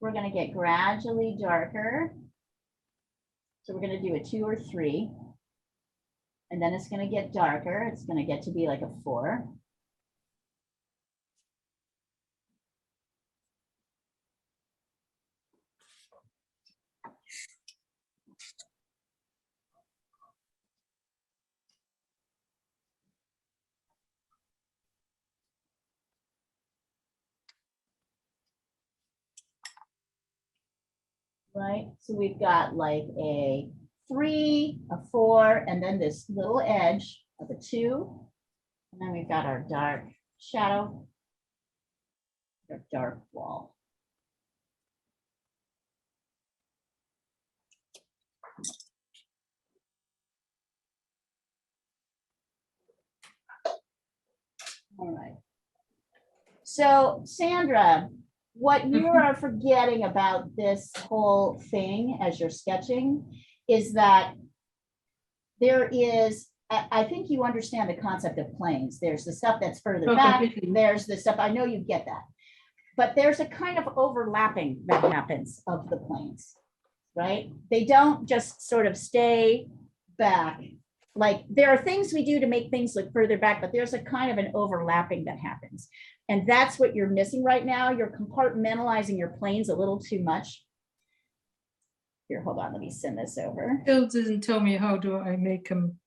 we're going to get gradually darker. So we're going to do a 2 or 3. And then it's going to get darker. It's going to get to be like a 4. Right, so we've got like a 3, a 4, and then this little edge of a 2. And then we've got our dark shadow, our dark wall. All right. So Sandra, what you are forgetting about this whole thing as you're sketching is that there is, I think you understand the concept of planes. There's the stuff that's further back. Completely. There's the stuff, I know you get that. But there's a kind of overlapping that happens of the planes, right? They don't just sort of stay back. Like there are things we do to make things look further back, but there's a kind of an overlapping that happens. And that's what you're missing right now. You're compartmentalizing your planes a little too much. Here, hold on, let me send this over. Still doesn't tell me how do I make them.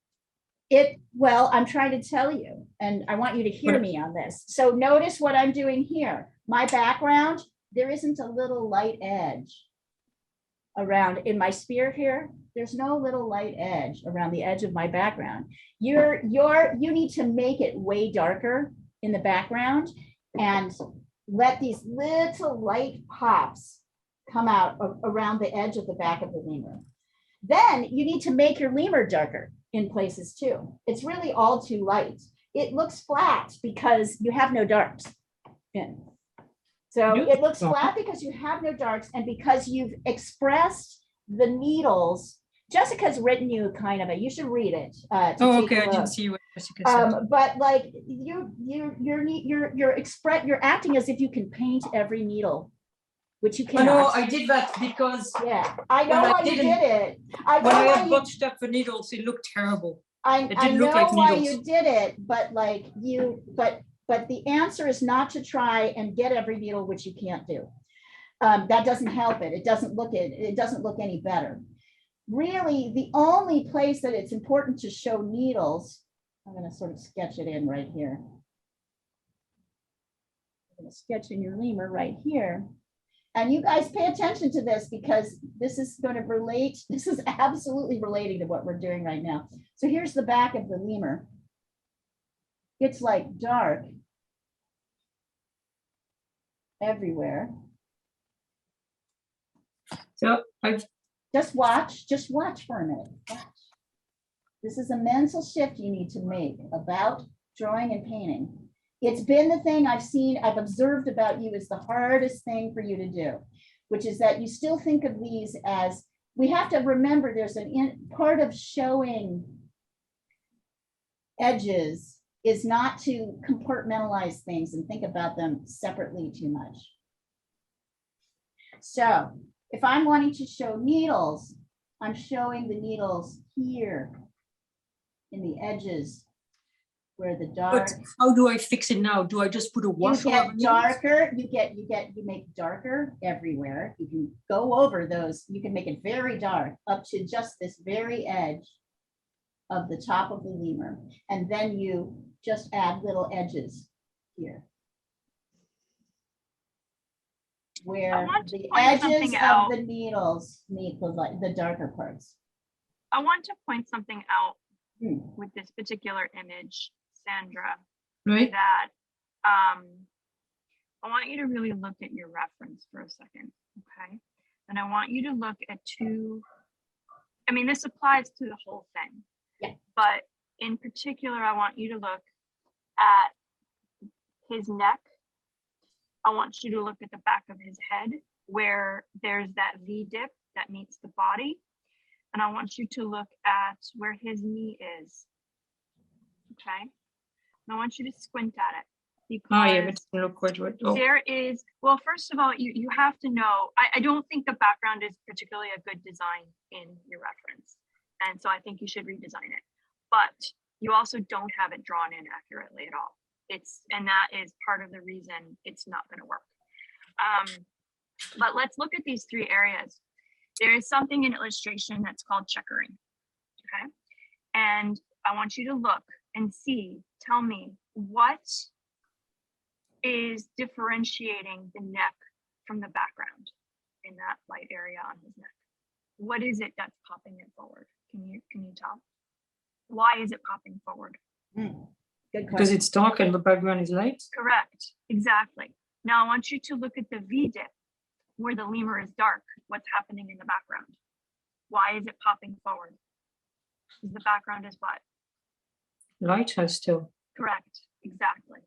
Well, I'm trying to tell you, and I want you to hear me on this. So notice what I'm doing here. My background, there isn't a little light edge around in my sphere here. There's no little light edge around the edge of my background. You need to make it way darker in the background and let these little light pops come out around the edge of the back of the lemur. Then you need to make your lemur darker in places too. It's really all too light. It looks flat because you have no darks in. So it looks flat because you have no darks and because you've expressed the needles. Jessica's written you kind of a, you should read it. Oh, okay, I didn't see what Jessica said. But like you're acting as if you can paint every needle, which you I cannot. know, I did that because Yeah, I know when I why you didn't- did it. when I had botched up the needles, it looked terrible. I didn't know look like why needles. you did it, but like but the answer is not to try and get every needle, which you can't do. That doesn't help it. It doesn't look any better. Really, the only place that it's important to show needles, I'm going to sort of sketch it in right here. I'm going to sketch in your lemur right here. And you guys pay attention to this because this is going to relate. This is absolutely relating to what we're doing right now. So here's the back of the lemur. It's like dark everywhere. So I've Just watch for a minute. Watch. This is a mental shift you need to make about drawing and painting. It's been the thing I've observed about you is the hardest thing for you to do, which is that you still think of these as, we have to remember there's part of showing edges is not to compartmentalize things and think about them separately too much. So if I'm wanting to show needles, I'm showing the needles here in the edges where the dark. But how do I fix it now? Do I just put a You wash get over it? darker, you make darker everywhere. You can go over those, you can make it very dark up to just this very edge of the top of the lemur. And then you just add little edges here. Where want to the point edges something of out. the needles meet the darker parts. I want to point something out Hmm. with this particular image, Sandra, Right? that I want you to really look at your reference for a second, okay? And I want you to look at two, I mean, this applies to the whole thing. Yeah. But in particular, I want you to look at his neck. I want you to look at the back of his head where there's that V dip that meets the body. And I want you to look at where his knee is. Okay. And I want you to squint at it because Oh, yeah, but it doesn't look quite right. Oh, there is, well, first of all, you have to know, I don't think the background is particularly a good design in your reference. And so I think you should redesign it. But you also don't have it drawn in accurately at all. And that is part of the reason it's not going to work. But let's look at these three areas. There is something in illustration that's called checkering. Okay. And I want you to look and see, tell me what is differentiating the neck from the background in that light area on his neck. What is it that's popping it forward? Can you tell? Why is it popping forward? Good because question. it's dark and the background is light. Correct, exactly. Now I want you to look at the V dip where the lemur is dark. What's happening in the background? Why is it popping forward? Because the background is what? Lighthouse still. Correct, exactly.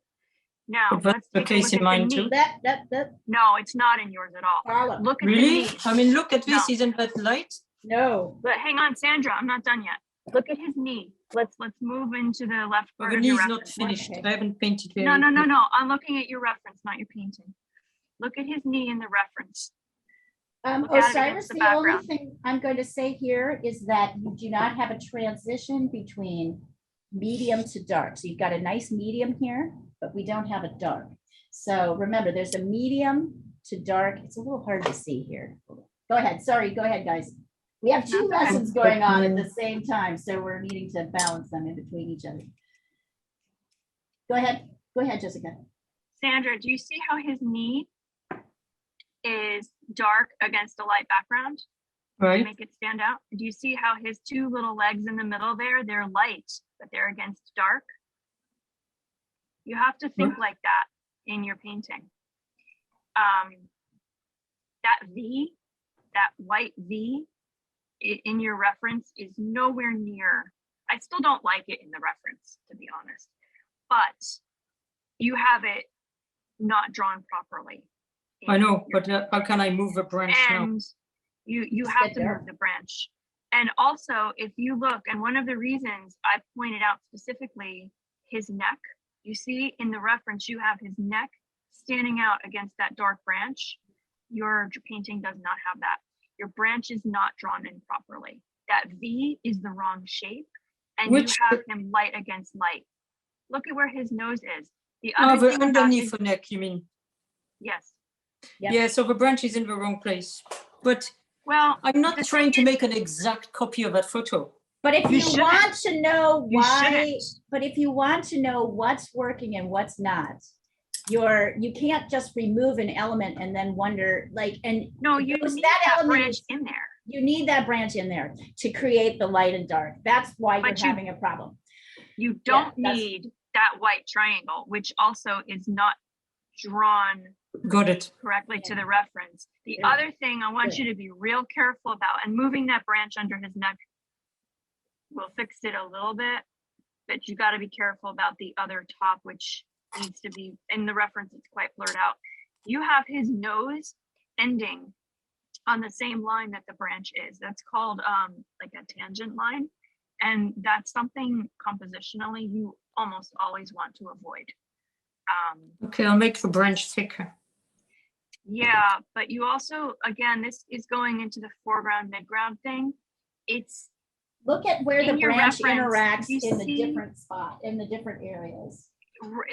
Now But that's let's the take a case look in at the mine knee. too. That No, it's not in yours at all. Carla. Look at Really? the knee. I mean, look at this. No. Isn't that light? No. But hang on, Sandra, I'm not done yet. Look at his knee. Let's move into the left Well, part the of your knee's not reference. finished. Okay. I haven't painted very. No. I'm looking at your reference, not your painting. Look at his knee in the reference. Look at it Osiris, against the the only background. thing I'm going to say here is that you do not have a transition between medium to dark. So you've got a nice medium here, but we don't have a dark. So remember, there's a medium to dark. It's a little hard to see here. Go ahead. Sorry, go ahead, guys. We have two That's okay. lessons going on at the same time, so we're needing to balance them in between each other. Go ahead, Jessica. Sandra, do you see how his knee is dark against a light background to Right. make it stand out? Do you see how his two little legs in the middle there, they're light, but they're against dark? You have to think like that in your painting. That V, that white V in your reference is nowhere near, I still don't like it in the reference, to be honest, but you have it not drawn properly. I in know, your but how can I move a branch now? and you have get to there. move the branch. And also, if you look, and one of the reasons I pointed out specifically his neck, you see in the reference, you have his neck standing out against that dark branch. Your painting does not have that. Your branch is not drawn in properly. That V is the wrong shape, and Which- you have him light against light. Look at where his nose is. The Oh, other the thing about underneath his, the neck, you mean? yes. Yep. Yeah, so the branch is in the wrong place. But Well, I'm not the trying to thing make an exact copy of that photo. But if You you shouldn't. want to know You why, shouldn't. but if you want to know what's working and what's not, you can't just remove an element and then wonder and No, you those- need that that element branch is- in there. you need that branch in there to create the light and dark. That's why you're But you- having a problem. You don't that's- need that white triangle, which also is not drawn Got it. correctly to the reference. The Yeah. other thing I want Good. you to be real careful about, and moving that branch under his neck will fix it a little bit, but you got to be careful about the other top, which needs to be in the reference. It's quite blurred out. You have his nose ending on the same line that the branch is. That's called like a tangent line. And that's something compositionally you almost always want to avoid. Okay, I'll make the branch thicker. Yeah, but you also, again, this is going into the foreground, midground thing. It's Look at where the In your branch reference, interacts you in the see- different spot, in the different areas.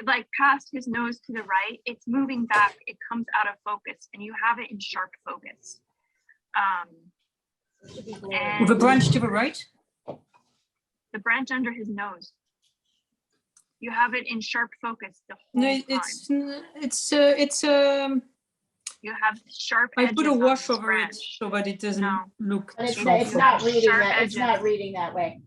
Like past his nose to the right, it's moving back, it comes out of focus, and you have it in sharp focus. It should be blurry. And With a branch to the right? the branch under his nose. You have it in sharp focus the whole No, time. it's You have sharp I edges put a on wash this over branch. it so that it doesn't No. look But it's strong. not reading Sharp that, it's not edges. reading that way.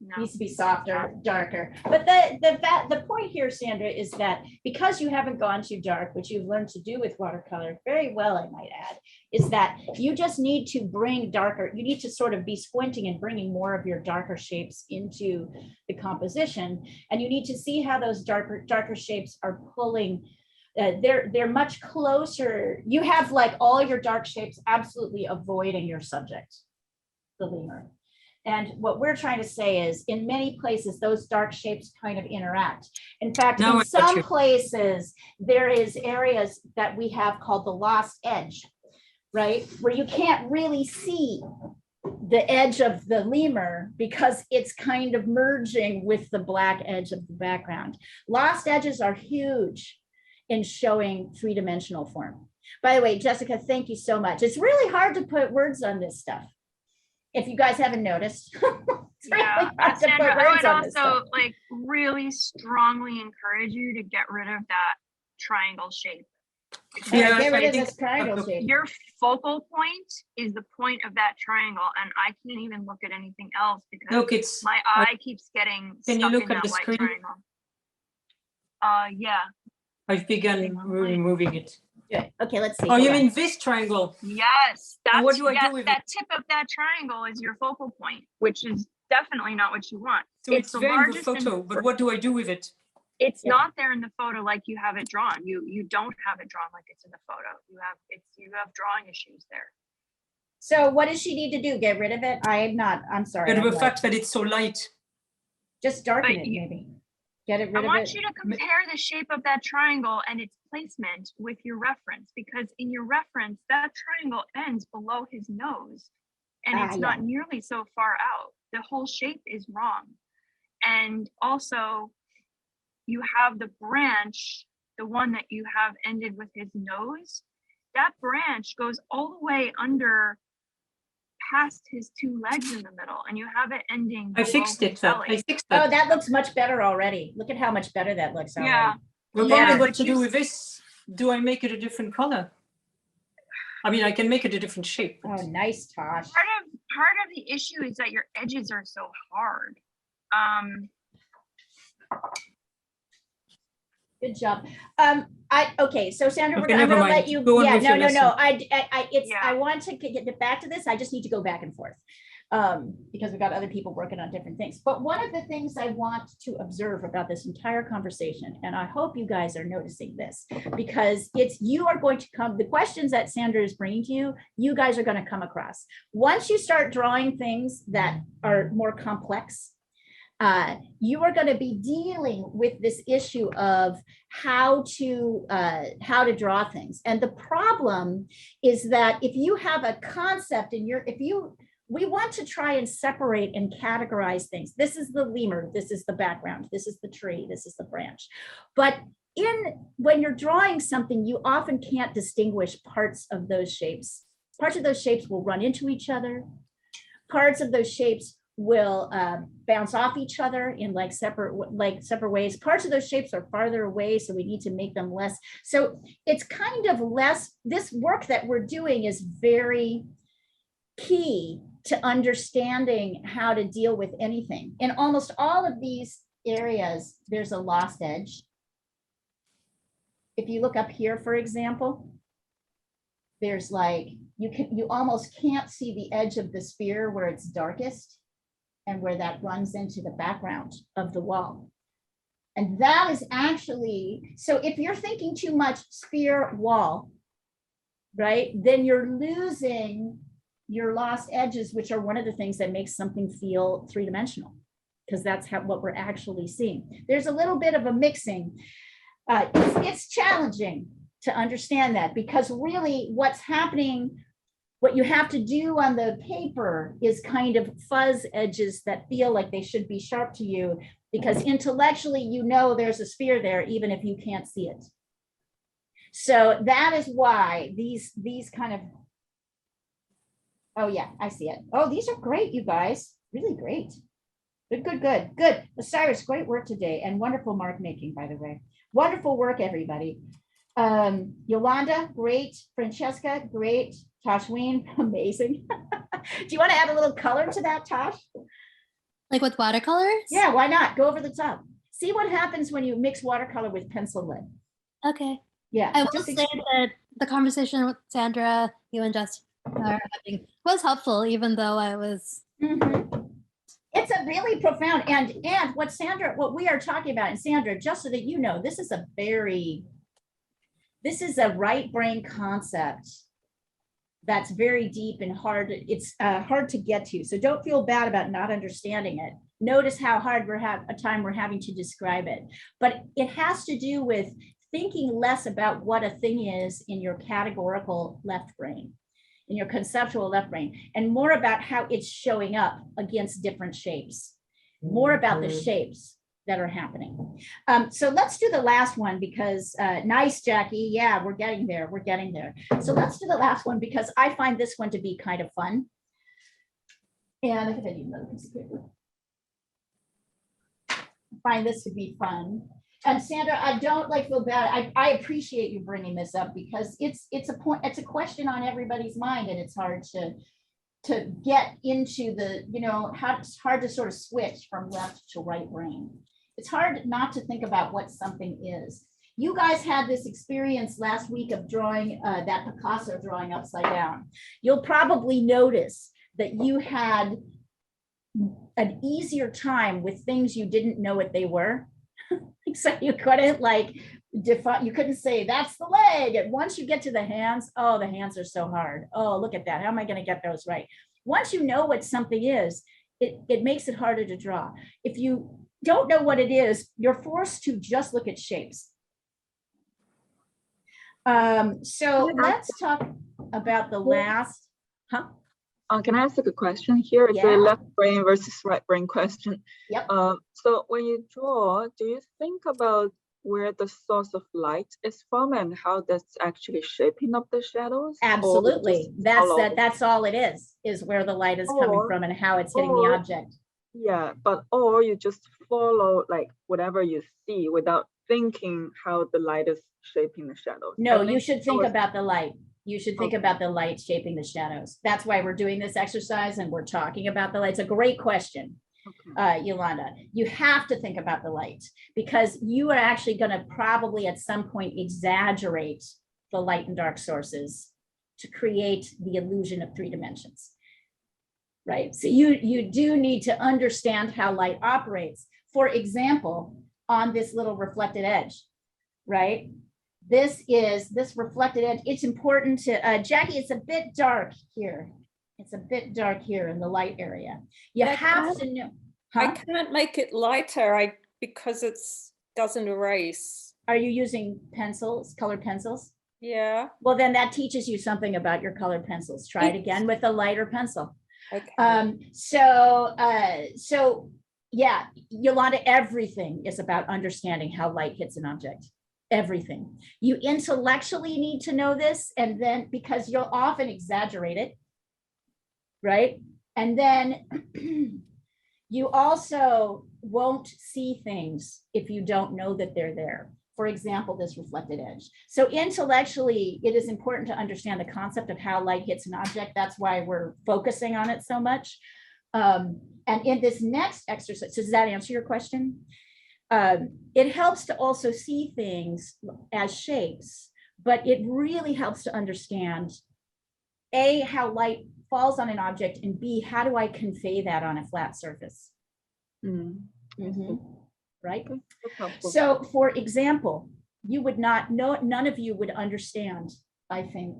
No. Needs to be softer, darker. But the point here, Sandra, is that because you haven't gone too dark, which you've learned to do with watercolor very well, I might add, is that you just need to bring darker, you need to sort of be squinting and bringing more of your darker shapes into the composition. And you need to see how those darker shapes are pulling. They're much closer. You have like all your dark shapes absolutely avoiding your subject, the lemur. And what we're trying to say is in many places, those dark shapes kind of interact. In fact, Now I in got some you. places, there is areas that we have called the lost edge, right? Where you can't really see the edge of the lemur because it's kind of merging with the black edge of the background. Lost edges are huge in showing three-dimensional form. By the way, Jessica, thank you so much. It's really hard to put words on this stuff. If you guys haven't noticed. It's really Yeah, hard to Sandra, put I words would on this also stuff. like really strongly encourage you to get rid of that triangle shape. Because All right, Yeah, get rid I of think- this triangle shape. your focal point is the point of that triangle, and I can't even look at anything else because Look, it's my eye keeps getting Can you stuck look in at that the white screen? triangle. Yeah, I've begun removing it. Good. Okay, let's see. Oh, you Hold on. mean this triangle? yes, And what that's do I do with that tip of that triangle is your focal point, which is definitely not what you want. So it's the there in the largest and photo, but what do I do with it? It's Yeah. not there in the photo like you have it drawn. You don't have it drawn like it's in the photo. You have drawing issues there. So what does she need to do? Get rid of it? I'm sorry. And I'm the like- fact that it's so light. Just darken But it, you- maybe. Get it I rid of want it. you to compare the shape of that triangle and its placement with your reference, because in your reference, that triangle ends below his nose and it's not yeah. nearly so far out. The whole shape is wrong. And also you have the branch, the one that you have ended with his nose, that branch goes all the way under past his two legs in the middle, and you have it ending I below fixed his it. I belly. fixed Oh, that. that looks much better already. Look at how much better that looks already. Yeah. But Yeah, wondering what but to do you- with this. Do I make it a different color? I mean, I can make it a different shape. Oh, nice, Tosh. Part of the issue is that your edges are so hard. Good job. Okay, so Sandra, Okay, I'm never gonna mind. let you, Go on yeah, with no, your no, lesson. no. I Yeah. want to get back to this. I just need to go back and forth. Because we've got other people working on different things. But one of the things I want to observe about this entire conversation, and I hope you guys are noticing this, because you are going to come, the questions that Sandra is bringing to you, you guys are going to come across. Once you start drawing things that are more complex, you are going to be dealing with this issue of how to draw things. And the problem is that if you have a concept in we want to try and separate and categorize things. This is the lemur, this is the background, this is the tree, this is the branch. But when you're drawing something, you often can't distinguish parts of those shapes. Parts of those shapes will run into each other. Parts of those shapes will bounce off each other in separate ways. Parts of those shapes are farther away, so we need to make them less. So it's kind of less, this work that we're doing is very key to understanding how to deal with anything. In almost all of these areas, there's a lost edge. If you look up here, for example, there's you almost can't see the edge of the sphere where it's darkest and where that runs into the background of the wall. And that is actually, so if you're thinking too much sphere wall, right, then you're losing your lost edges, which are one of the things that makes something feel three-dimensional, because that's what we're actually seeing. There's a little bit of a mixing. It's challenging to understand that, because really what's happening What you have to do on the paper is kind of fuzz edges that feel like they should be sharp to you, because intellectually, you know there's a sphere there, even if you can't see it. So that is why these kind of, oh yeah, I see it. Oh, these are great, you guys, really great. Good. Osiris, great work today, and wonderful mark making, by the way. Wonderful work, everybody. Yolanda, great. Francesca, great. Toshween, amazing. Do you want to add a little color to that, Tosh? Like with watercolors? Yeah, why not? Go over the top. See what happens when you mix watercolor with pencil lead. Okay. Yeah. I will just say that the conversation with Sandra, you and Justin are having was helpful, even though I was. Mhm. It's a really profound, and what we are talking about, and Sandra, just so that you know, this is a right brain concept that's very deep and hard. It's hard to get to. So don't feel bad about not understanding it. Notice how hard we're having to describe it. But it has to do with thinking less about what a thing is in your categorical left brain, in your conceptual left brain, and more about how it's showing up against different shapes, more about the shapes that are happening. So let's do the last one, because nice, Jackie. Yeah, we're getting there. So let's do the last one, because I find this one to be kind of fun. And I think I need another piece of paper. I find this to be fun. And Sandra, I don't feel bad. I appreciate you bringing this up, because it's a question on everybody's mind, and it's hard to get into the, it's hard to sort of switch from left to right brain. It's hard not to think about what something is. You guys had this experience last week of drawing that Picasso drawing upside down. You'll probably notice that you had an easier time with things you didn't know what they were. So you couldn't define, you couldn't say that's the leg. And once you get to the hands, oh, the hands are so hard. Oh, look at that. How am I going to get those right? Once you know what something is, it makes it harder to draw. If you don't know what it is, you're forced to just look at shapes. So let's talk about the last, Can I ask a question here? It's Yeah. a left brain versus right brain question. Yep. So when you draw, do you think about where the source of light is from and how that's actually shaping up the shadows? Absolutely. That's all it is where the light is coming from and how it's hitting the object. Yeah, or you just follow whatever you see without thinking how the light is shaping the shadows. No, you should think about the light. You should think about the light shaping the shadows. That's why we're doing this exercise and we're talking about the light. It's a great question, Yolanda. You have to think about the light, because you are actually going to probably at some point exaggerate the light and dark sources to create the illusion of 3 dimensions. Right. So you do need to understand how light operates. For example, on this little reflected edge, right? This reflected edge. It's important to, Jackie, it's a bit dark here. It's a bit dark here in the light area. You have to know. I can't make it lighter because it doesn't erase. Are you using pencils, colored pencils? Yeah. Well, then that teaches you something about your colored pencils. Try it again with a lighter pencil. Okay. So yeah, Yolanda, everything is about understanding how light hits an object. Everything. You intellectually need to know this, and then because you'll often exaggerate it, right? And then you also won't see things if you don't know that they're there. For example, this reflected edge. So intellectually, it is important to understand the concept of how light hits an object. That's why we're focusing on it so much. And in this next exercise, so does that answer your question? It helps to also see things as shapes, but it really helps to understand A, how light falls on an object, and B, how do I convey that on a flat surface? Right? So for example, you would not know, none of you would understand, I think,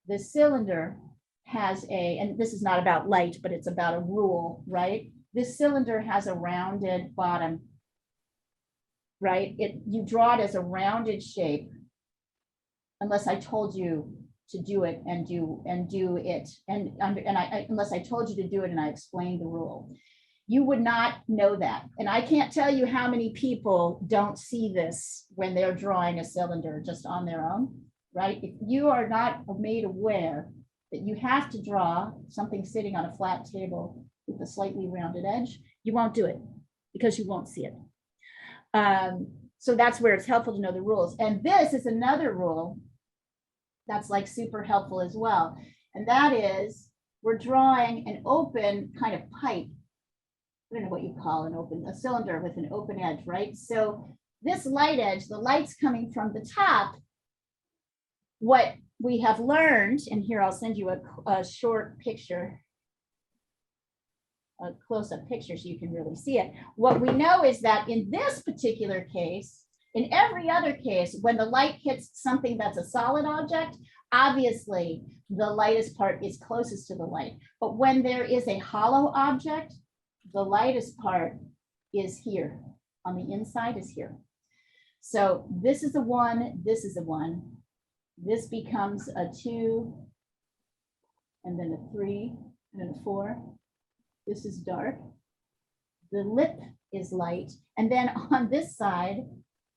the cylinder has and this is not about light, but it's about a rule, right? This cylinder has a rounded bottom, right? You draw it as a rounded shape, unless I told you to do it and do it. And unless I told you to do it and I explained the rule, you would not know that. And I can't tell you how many people don't see this when they're drawing a cylinder just on their own, right? If you are not made aware that you have to draw something sitting on a flat table with a slightly rounded edge, you won't do it because you won't see it. So that's where it's helpful to know the rules. And this is another rule that's like super helpful as well. And that is, we're drawing an open kind of pipe. I don't know what you call a cylinder with an open edge, right? So this light edge, the light's coming from the top. What we have learned, and here I'll send you a short picture, a close-up picture so you can really see it. What we know is that in this particular case, in every other case, when the light hits something that's a solid object, obviously the lightest part is closest to the light. But when there is a hollow object, the lightest part is here, on the inside is here. So this is a 1, this is a 1. This becomes a 2, and then a 3, and then a 4. This is dark. The lip is light. And then on this side,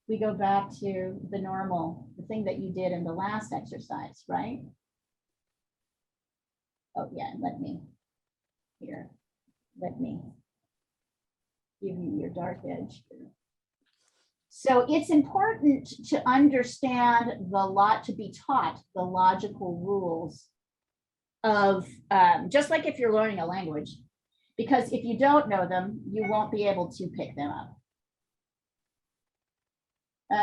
we go back to the normal, the thing that you did in the last exercise, right? Oh yeah, let me give you your dark edge here. So it's important to understand to be taught the logical rules of, just like if you're learning a language, because if you don't know them, you won't be able to pick them up.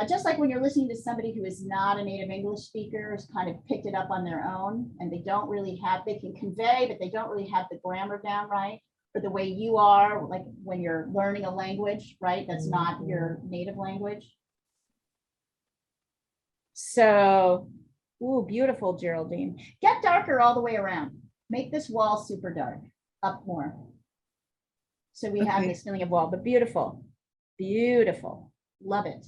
Just like when you're listening to somebody who is not a native English speaker, has kind of picked it up on their own, and they can convey, but they don't really have the grammar down right, or the way you are, like when you're learning a language, right? That's not your native language. So, ooh, beautiful, Geraldine. Get darker all the way around. Make this wall super dark, up more. So we have this feeling of wall, but beautiful, beautiful, love it.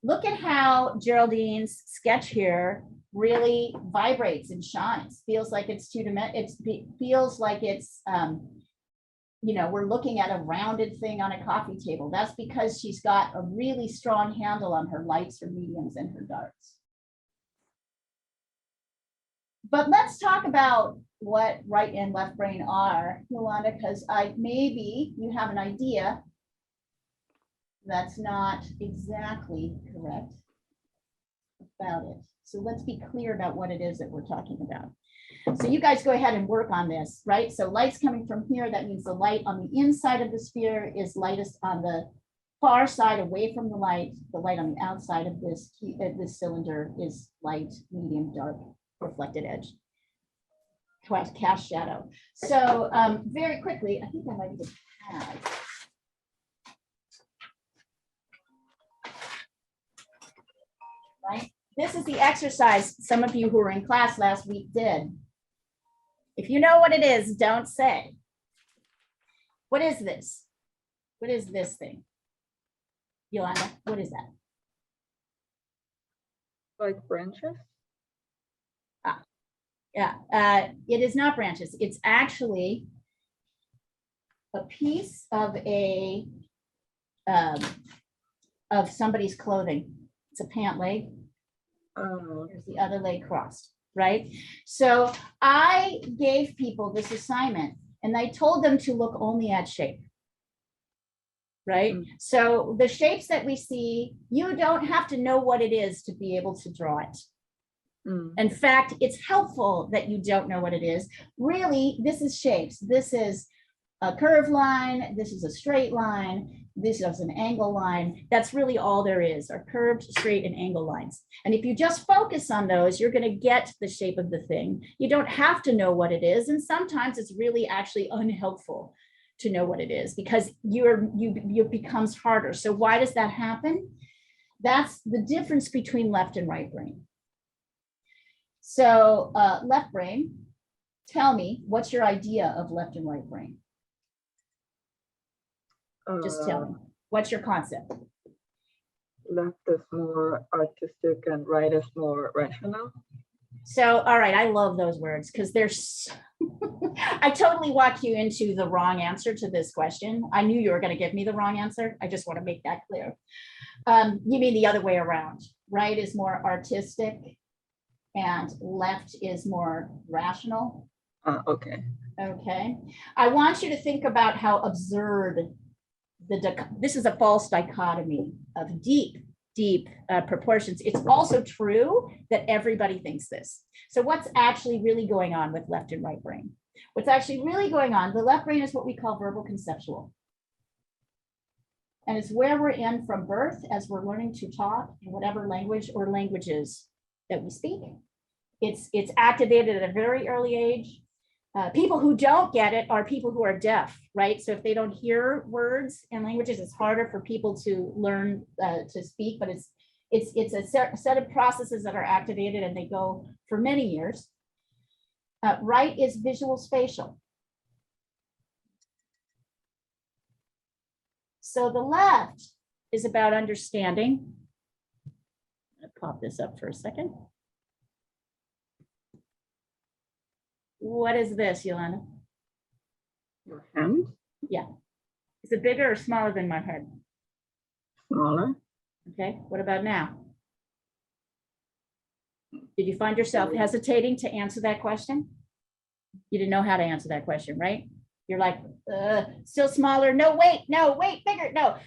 Look at how Geraldine's sketch here really vibrates and shines. Feels like it's feels like it's, you know, we're looking at a rounded thing on a coffee table. That's because she's got a really strong handle on her lights, her mediums, and her darks. But let's talk about what right and left brain are, Yolanda, because maybe you have an idea that's not exactly correct about it. So let's be clear about what it is that we're talking about. So you guys go ahead and work on this, right? So light's coming from here. That means the light on the inside of the sphere is lightest on the far side away from the light. The light on the outside of this cylinder is light, medium, dark, reflected edge, cast shadow. So very quickly, I think I might just have. Right? This is the exercise some of you who were in class last week did. If you know what it is, don't say. What is this? What is this thing? Yolanda, what is that? Like branches? Yeah, it is not branches. It's actually a piece of of somebody's clothing. It's a pant leg. There's the other leg crossed, right? So I gave people this assignment and I told them to look only at shape, right? So the shapes that we see, you don't have to know what it is to be able to draw it. In fact, it's helpful that you don't know what it is. Really, this is shapes. This is a curved line. This is a straight line. This is an angle line. That's really all there is, are curved, straight, and angle lines. And if you just focus on those, you're going to get the shape of the thing. You don't have to know what it is. And sometimes it's really actually unhelpful to know what it is because it becomes harder. So why does that happen? That's the difference between left and right brain. So left brain, tell me, what's your idea of left and right brain? Just tell me, what's your concept? Left is more artistic and right is more rational. So, all right, I love those words because there's, I totally walked you into the wrong answer to this question. I knew you were going to give me the wrong answer. I just want to make that clear. You mean the other way around. Right is more artistic and left is more rational. Okay. Okay. I want you to think about how absurd this is a false dichotomy of deep proportions. It's also true that everybody thinks this. So what's actually really going on with left and right brain? What's actually really going on, the left brain is what we call verbal conceptual. And it's where we're in from birth as we're learning to talk in whatever language or languages that we speak. It's activated at a very early age. People who don't get it are people who are deaf, right? So if they don't hear words and languages, it's harder for people to learn to speak, but it's a set of processes that are activated and they go for many years. Right is visual spatial. So the left is about understanding. I'm gonna pop this up for a second. What is this, Yolanda? Your hand? Yeah. Is it bigger or smaller than my head? Smaller. Okay, what about now? Did you find yourself hesitating to answer that question? You didn't know how to answer that question, right? You're like, still smaller. No, wait, bigger. No,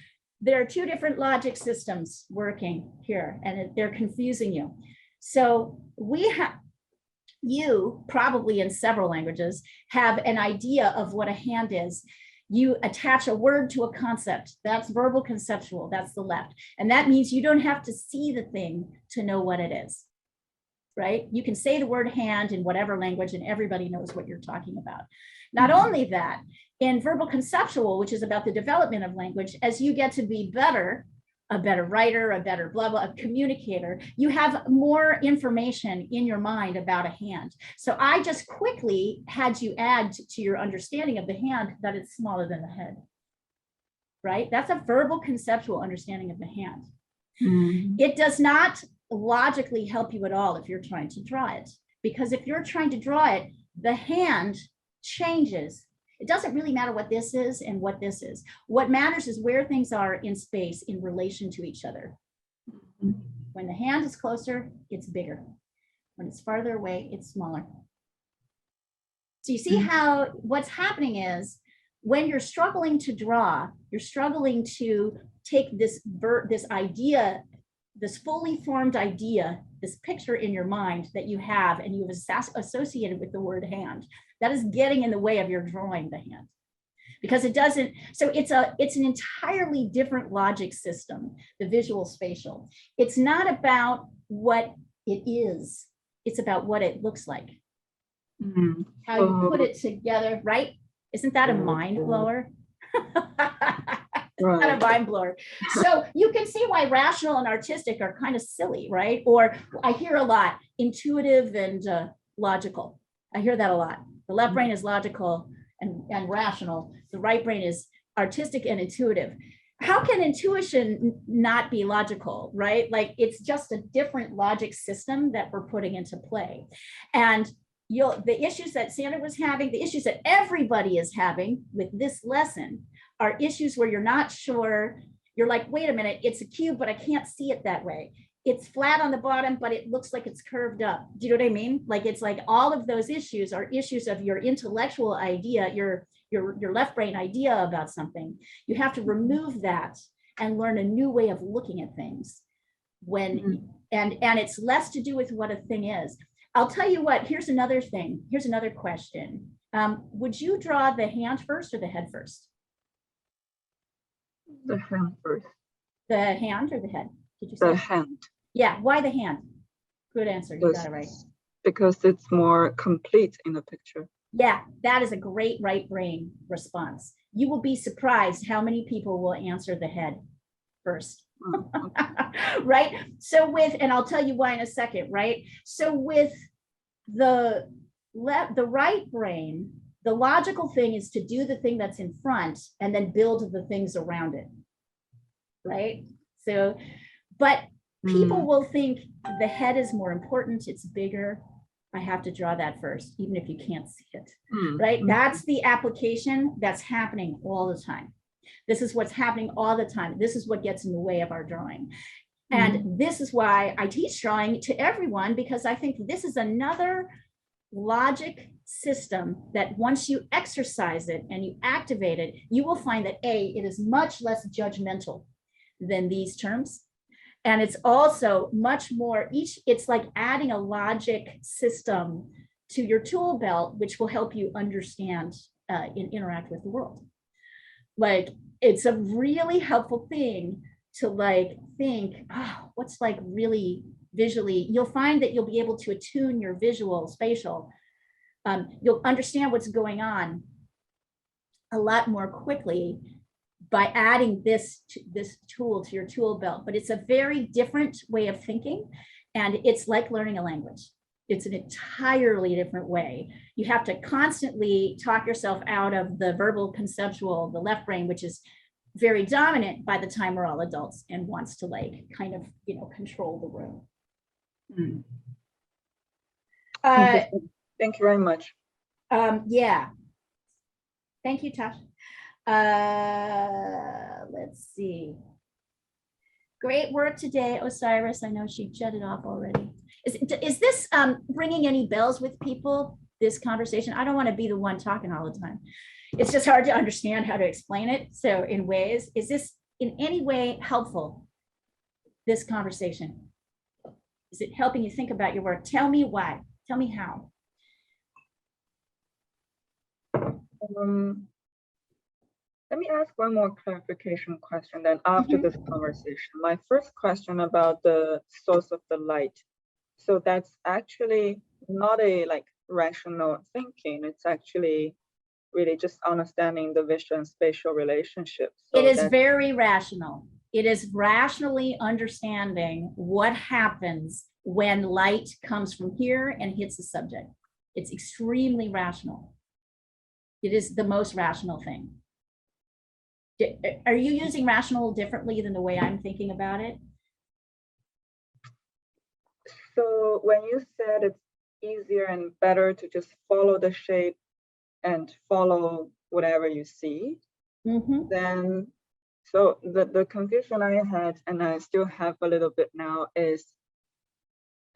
there are two different logic systems working here and they're confusing you. So you probably in several languages have an idea of what a hand is. You attach a word to a concept. That's verbal conceptual. That's the left. And that means you don't have to see the thing to know what it is, right? You can say the word hand in whatever language and everybody knows what you're talking about. Not only that, in verbal conceptual, which is about the development of language, as you get to be a better writer, a better blah, blah, a communicator, you have more information in your mind about a hand. So I just quickly had you add to your understanding of the hand that it's smaller than the head, right? That's a verbal conceptual understanding of the hand. It does not logically help you at all if you're trying to draw it, because if you're trying to draw it, the hand changes. It doesn't really matter what this is and what this is. What matters is where things are in space in relation to each other. When the hand is closer, it's bigger. When it's farther away, it's smaller. So you see how what's happening is when you're struggling to draw, you're struggling to take this idea, this fully formed idea, this picture in your mind that you have and you have associated with the word hand. That is getting in the way of your drawing the hand because it doesn't. So it's an entirely different logic system, the visual spatial. It's not about what it is. It's about what it looks like. How you put it together, right? Isn't that a mind blower? Right. Not a mind blower. So you can see why rational and artistic are kind of silly, right? Or I hear a lot, intuitive and logical. I hear that a lot. The left brain is logical and rational. The right brain is artistic and intuitive. How can intuition not be logical, right? Like it's just a different logic system that we're putting into play. And the issues that Sandra was having, the issues that everybody is having with this lesson are issues where you're not sure. You're like, wait a minute, it's a cube, but I can't see it that way. It's flat on the bottom, but it looks like it's curved up. Do you know what I mean? Like it's like all of those issues are issues of your intellectual idea, your left brain idea about something. You have to remove that and learn a new way of looking at things. And it's less to do with what a thing is. I'll tell you what, here's another thing. Here's another question. Would you draw the hand first or the head first? The hand first. The hand or the head? Did you say? The hand. Yeah, why the hand? Good answer, you got it right. Because it's more complete in the picture. Yeah, that is a great right brain response. You will be surprised how many people will answer the head first. Right? So and I'll tell you why in a second, right? So with the right brain, the logical thing is to do the thing that's in front and then build the things around it, right? So, but people will think the head is more important, it's bigger. I have to draw that first, even if you can't see it, Mm. right? That's the application that's happening all the time. This is what's happening all the time. This is what gets in the way of our drawing. And this is why I teach drawing to everyone, because I think this is another logic system that once you exercise it and you activate it, you will find that it is much less judgmental than these terms. And it's also much more, it's like adding a logic system to your tool belt, which will help you understand and interact with the world. Like, it's a really helpful thing to like think, oh, what's like really visually, you'll find that you'll be able to attune your visual spatial. You'll understand what's going on a lot more quickly by adding this tool to your tool belt. But it's a very different way of thinking, and it's like learning a language. It's an entirely different way. You have to constantly talk yourself out of the verbal conceptual, the left brain, which is very dominant by the time we're all adults and wants to like kind of, control the room. Thank you very much. Yeah. Thank you, Tash. Let's see. Great work today, Osiris. I know she jetted off already. Is this ringing any bells with people, this conversation? I don't want to be the one talking all the time. It's just hard to understand how to explain it. So in ways, is this in any way helpful, this conversation? Is it helping you think about your work? Tell me why. Tell me how. Let me ask one more clarification question then after this conversation. My first question about the source of the light. So that's actually not a like rational thinking. It's actually really just understanding the visual and spatial relationships. So it is very rational. It is rationally understanding what happens when light comes from here and hits the subject. It's extremely rational. It is the most rational thing. Are you using rational differently than the way I'm thinking about it? So when you said it's easier and better to just follow the shape and follow whatever you see, then so the confusion I had, and I still have a little bit now, is,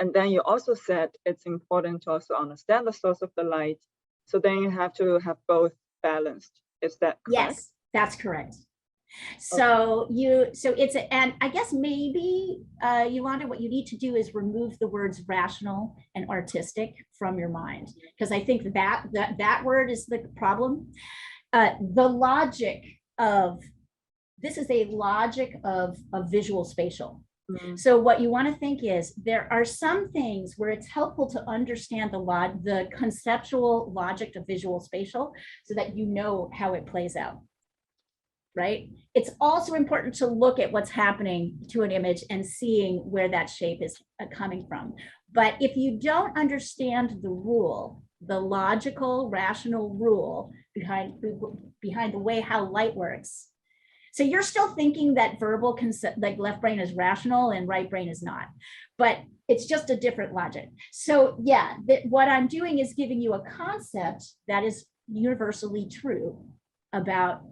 and then you also said it's important to also understand the source of the light. So then you have to have both balanced. Is that correct? Yes, that's correct. So and I guess maybe what you need to do is remove the words rational and artistic from your mind, because I think that word is the problem. The logic of this is a logic of visual spatial. So what you want to think is there are some things where it's helpful to understand the conceptual logic of visual spatial so that you know how it plays out. Right? It's also important to look at what's happening to an image and seeing where that shape is coming from. But if you don't understand the rule, the logical, rational rule behind the way how light works, so you're still thinking that verbal concept, like left brain is rational and right brain is not, but it's just a different logic. So yeah, what I'm doing is giving you a concept that is universally true about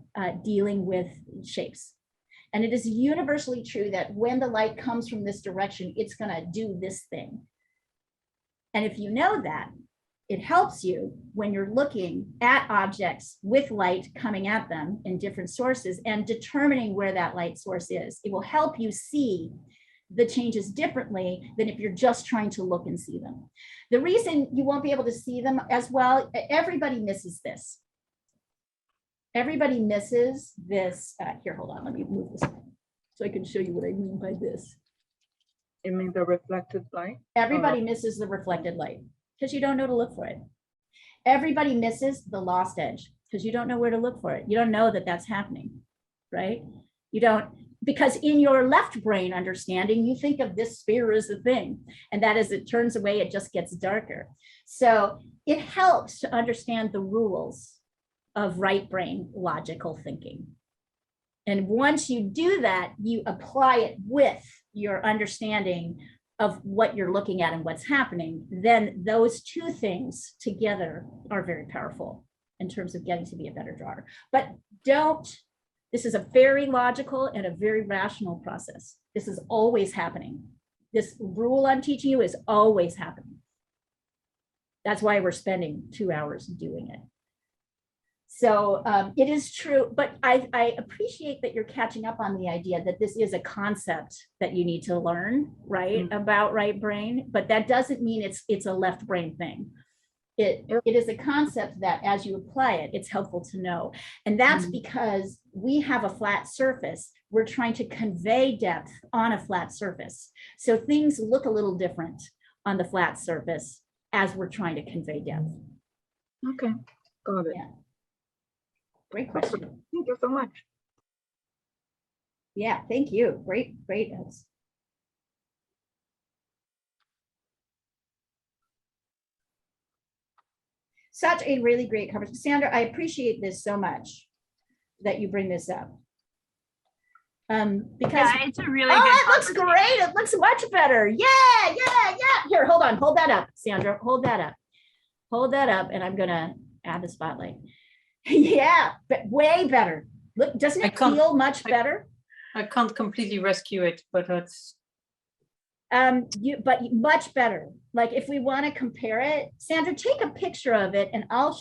dealing with shapes. And it is universally true that when the light comes from this direction, it's gonna do this thing. And if you know that, it helps you when you're looking at objects with light coming at them in different sources and determining where that light source is. It will help you see the changes differently than if you're just trying to look and see them. The reason you won't be able to see them as well, everybody misses this. Everybody misses this. Here, hold on, let me move this so I can show you what I mean by this. You mean the reflected light? Everybody misses the reflected light because you don't know to look for it. Everybody misses the lost edge because you don't know where to look for it. You don't know that that's happening, right? You don't, because in your left brain understanding, you think of this sphere as the thing, and that as it turns away, it just gets darker. So it helps to understand the rules of right brain logical thinking. And once you do that, you apply it with your understanding of what you're looking at and what's happening, then those two things together are very powerful in terms of getting to be a better drawer. But this is a very logical and a very rational process. This is always happening. This rule I'm teaching you is always happening. That's why we're spending 2 hours doing it. So it is true, but I appreciate that you're catching up on the idea that this is a concept that you need to learn, right, about right brain, but that doesn't mean it's a left brain thing. It is a concept that as you apply it, it's helpful to know. And that's because we have a flat surface. We're trying to convey depth on a flat surface. So things look a little different on the flat surface as we're trying to convey depth. Okay, got it. Yeah. Great question. Thank you so much. Yeah, thank you. Great. Such a really great conversation. Sandra, I appreciate this so much that you bring this up. Because Yeah, it's a really oh, good it looks great. It looks much better. Yeah. Here, hold on. Hold that up, Sandra. Hold that up. And I'm going to add the spotlight. Yeah, but way better. Look, doesn't it feel much better? I can't completely rescue it, but that's but much better. Like if we want to compare it, Sandra, take a picture of it and I'll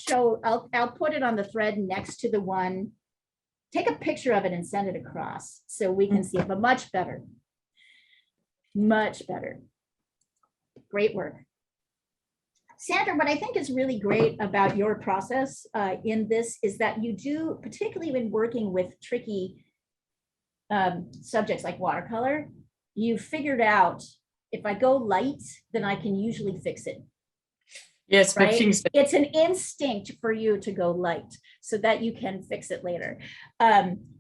put it on the thread next to the one. Take a picture of it and send it across so we can see it, but much better. Much better. Great work. Sandra, what I think is really great about your process in this is that you do, particularly when working with tricky subjects like watercolor, you figured out if I go light, then I can usually fix it. yes, Right? I think so. It's an instinct for you to go light so that you can fix it later.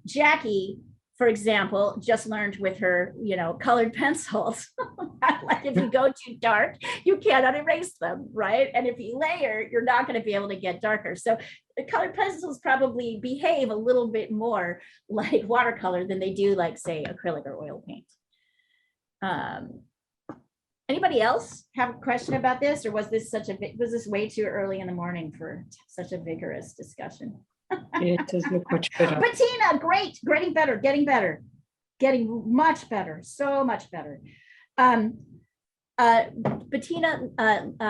Jackie, for example, just learned with her, colored pencils, like if you go too dark, you cannot erase them, right? And if you layer, you're not going to be able to get darker. So the colored pencils probably behave a little bit more like watercolor than they do like, say, acrylic or oil paint. Anybody else have a question about this, or was this way too early in the morning for such a vigorous discussion? It does look much better. Bettina, great, getting much better, so much better. Bettina,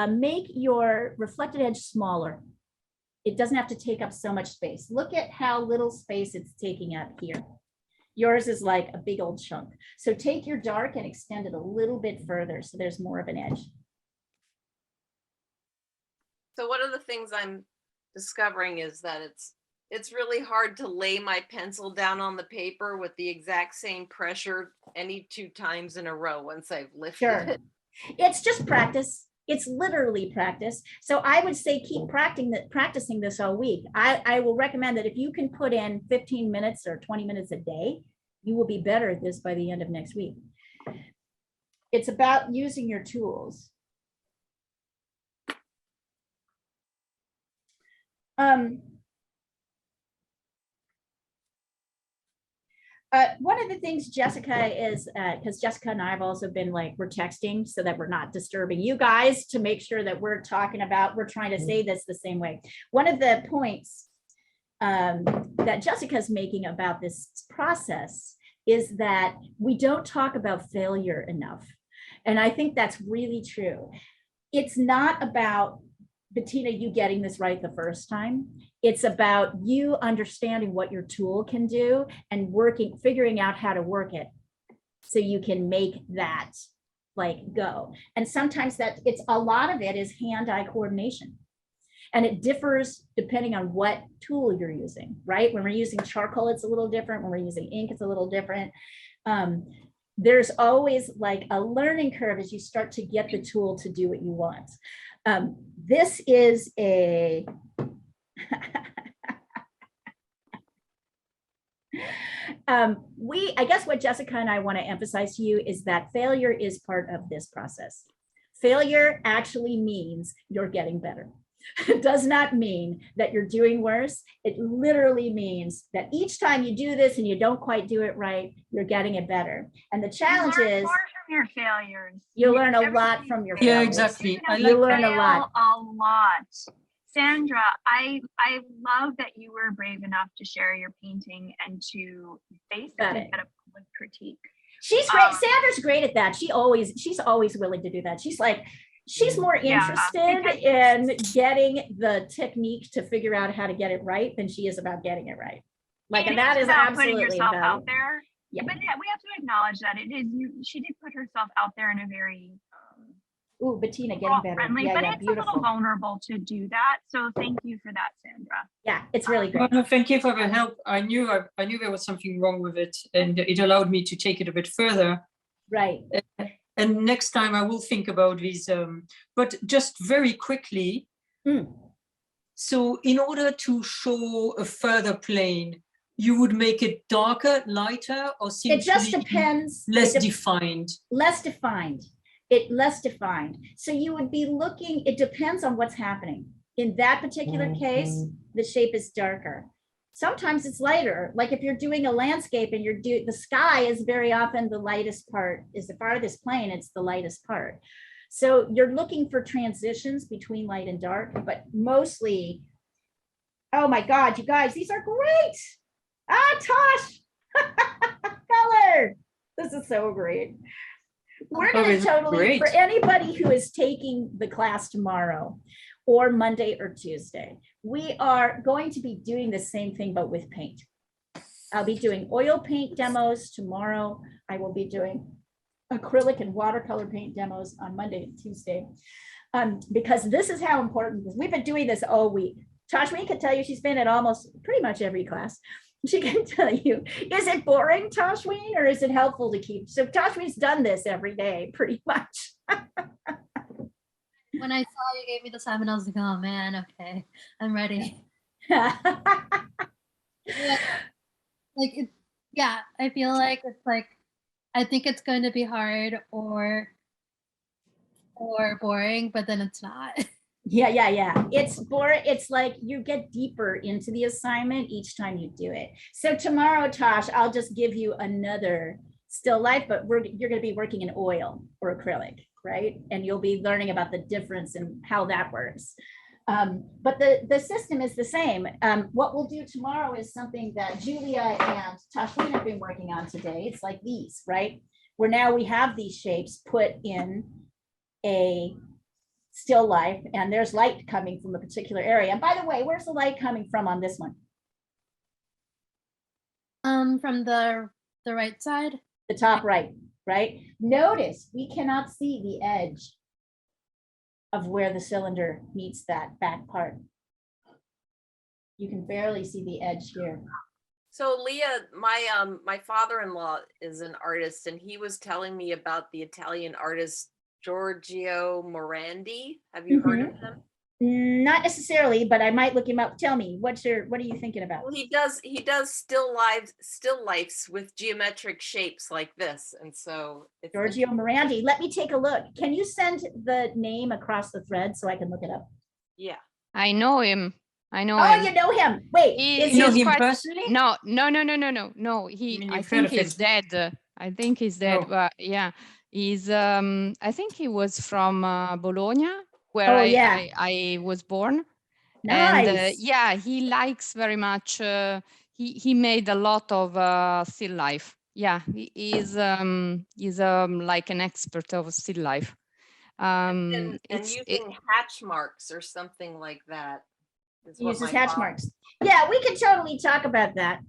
make your reflected edge smaller. It doesn't have to take up so much space. Look at how little space it's taking up here. Yours is like a big old chunk. So take your dark and extend it a little bit further so there's more of an edge. So one of the things I'm discovering is that it's really hard to lay my pencil down on the paper with the exact same pressure any 2 times in a row once I've lifted it. It's just practice. It's literally practice. So I would say keep practicing this all week. I will recommend that if you can put in 15 minutes or 20 minutes a day, you will be better at this by the end of next week. It's about using your tools. One of the things Jessica is, because Jessica and I have also been we're texting so that we're not disturbing you guys to make sure that we're trying to say this the same way. One of the points that Jessica's making about this process is that we don't talk about failure enough. And I think that's really true. It's not about, Bettina, you getting this right the first time. It's about you understanding what your tool can do and figuring out how to work it so you can make that go. And sometimes a lot of it is hand-eye coordination. And it differs depending on what tool you're using, right? When we're using charcoal, it's a little different. When we're using ink, it's a little different. There's always a learning curve as you start to get the tool to do what you want. This is a I guess what Jessica and I want to emphasize to you is that failure is part of this process. Failure actually means you're getting better. does not mean that you're doing worse. It literally means that each time you do this and you don't quite do it right, you're getting it better. And the challenge you learn is more from your failures. you learn a Everything lot you from your fail, Yeah, failures. exactly. I You like learn a lot. A lot. Sandra, I love that you were brave enough to share your painting and to basically it. get a public critique. She's great. Sandra's great at that. She's always willing to do that. She's more interested in getting the technique to figure out how to get it right than she is about getting it right. Like, and that is about absolutely putting yourself invaluable. out there. Yeah. But yeah, we have to acknowledge that it is she did put herself out there in a very Ooh, Bettina getting better. friendly, Yeah, but yeah, it's beautiful. a little vulnerable to do that. So thank you for that, Sandra. Yeah, it's really great. Well, no, thank you for the help. I knew there was something wrong with it, and it allowed me to take it a bit further. Right. And next time I will think about these. But just very quickly. So in order to show a further plane, you would make it darker, lighter, or simply It just depends. less defined? Less defined. Less defined. So you would be looking, it depends on what's happening. In that particular case, the shape is darker. Sometimes it's lighter. Like if you're doing a landscape and the sky is very often the lightest part, is the farthest plane, it's the lightest part. So you're looking for transitions between light and dark, but mostly, oh my God, you guys, these are great. Tosh, color. This is so great. We're going to totally, for anybody who is taking the class tomorrow or Monday or Tuesday, we are going to be doing the same thing, but with paint. I'll be doing oil paint demos tomorrow. I will be doing acrylic and watercolor paint demos on Monday and Tuesday. Because this is how important this is. We've been doing this all week. Toshween can tell you she's been at almost pretty much every class. She can tell you, is it boring, Toshween, or is it helpful to keep? So Toshween's done this every day, pretty much. When I saw you gave me the assignment, I was like, oh man, okay, I'm ready. Yeah, I feel like it's like, I think it's going to be hard or boring, but then it's not. Yeah. It's boring. It's like you get deeper into the assignment each time you do it. So tomorrow, Tosh, I'll just give you another still life, but you're going to be working in oil or acrylic, right? And you'll be learning about the difference and how that works. But the system is the same. What we'll do tomorrow is something that Julia and Toshween have been working on today. It's like these, right? Where now we have these shapes put in a still life, and there's light coming from a particular area. And by the way, where's the light coming from on this one? From the right side. The top right, right? Notice we cannot see the edge of where the cylinder meets that back part. You can barely see the edge here. So Leah, my father-in-law is an artist, and he was telling me about the Italian artist Giorgio Morandi. Have you heard of him? Not necessarily, but I might look him up. Tell me, what are you thinking about? Well, he does still lifes with geometric shapes like this, and so it's Giorgio Morandi. Let me take a look. Can you send the name across the thread so I can look it up? Yeah, I know him. I know Oh, him. you know him. Wait, You know him personally? No. I think he's dead. I think he's dead. Oh. But yeah, he's. I think he was from Bologna, where I was born. Nice. And yeah, he likes very much. He made a lot of still life. Yeah, he's like an expert of still life. and using hatch marks or something like that. Uses hatch marks. Yeah, we could totally talk about that.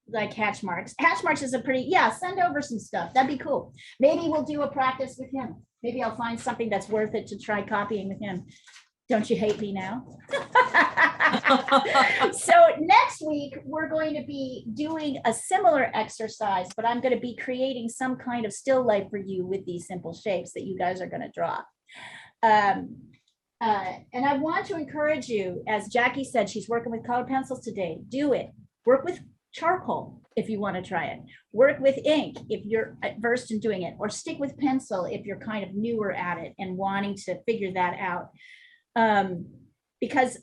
Like hatch marks. Hatch marks is a pretty, send over some stuff. That'd be cool. Maybe we'll do a practice with him. Maybe I'll find something that's worth it to try copying with him. Don't you hate me now? So next week, we're going to be doing a similar exercise, but I'm going to be creating some kind of still life for you with these simple shapes that you guys are going to draw. And I want to encourage you, as Jackie said, she's working with colored pencils today. Do it. Work with charcoal if you want to try it. Work with ink if you're versed in doing it, or stick with pencil if you're kind of newer at it and wanting to figure that out. because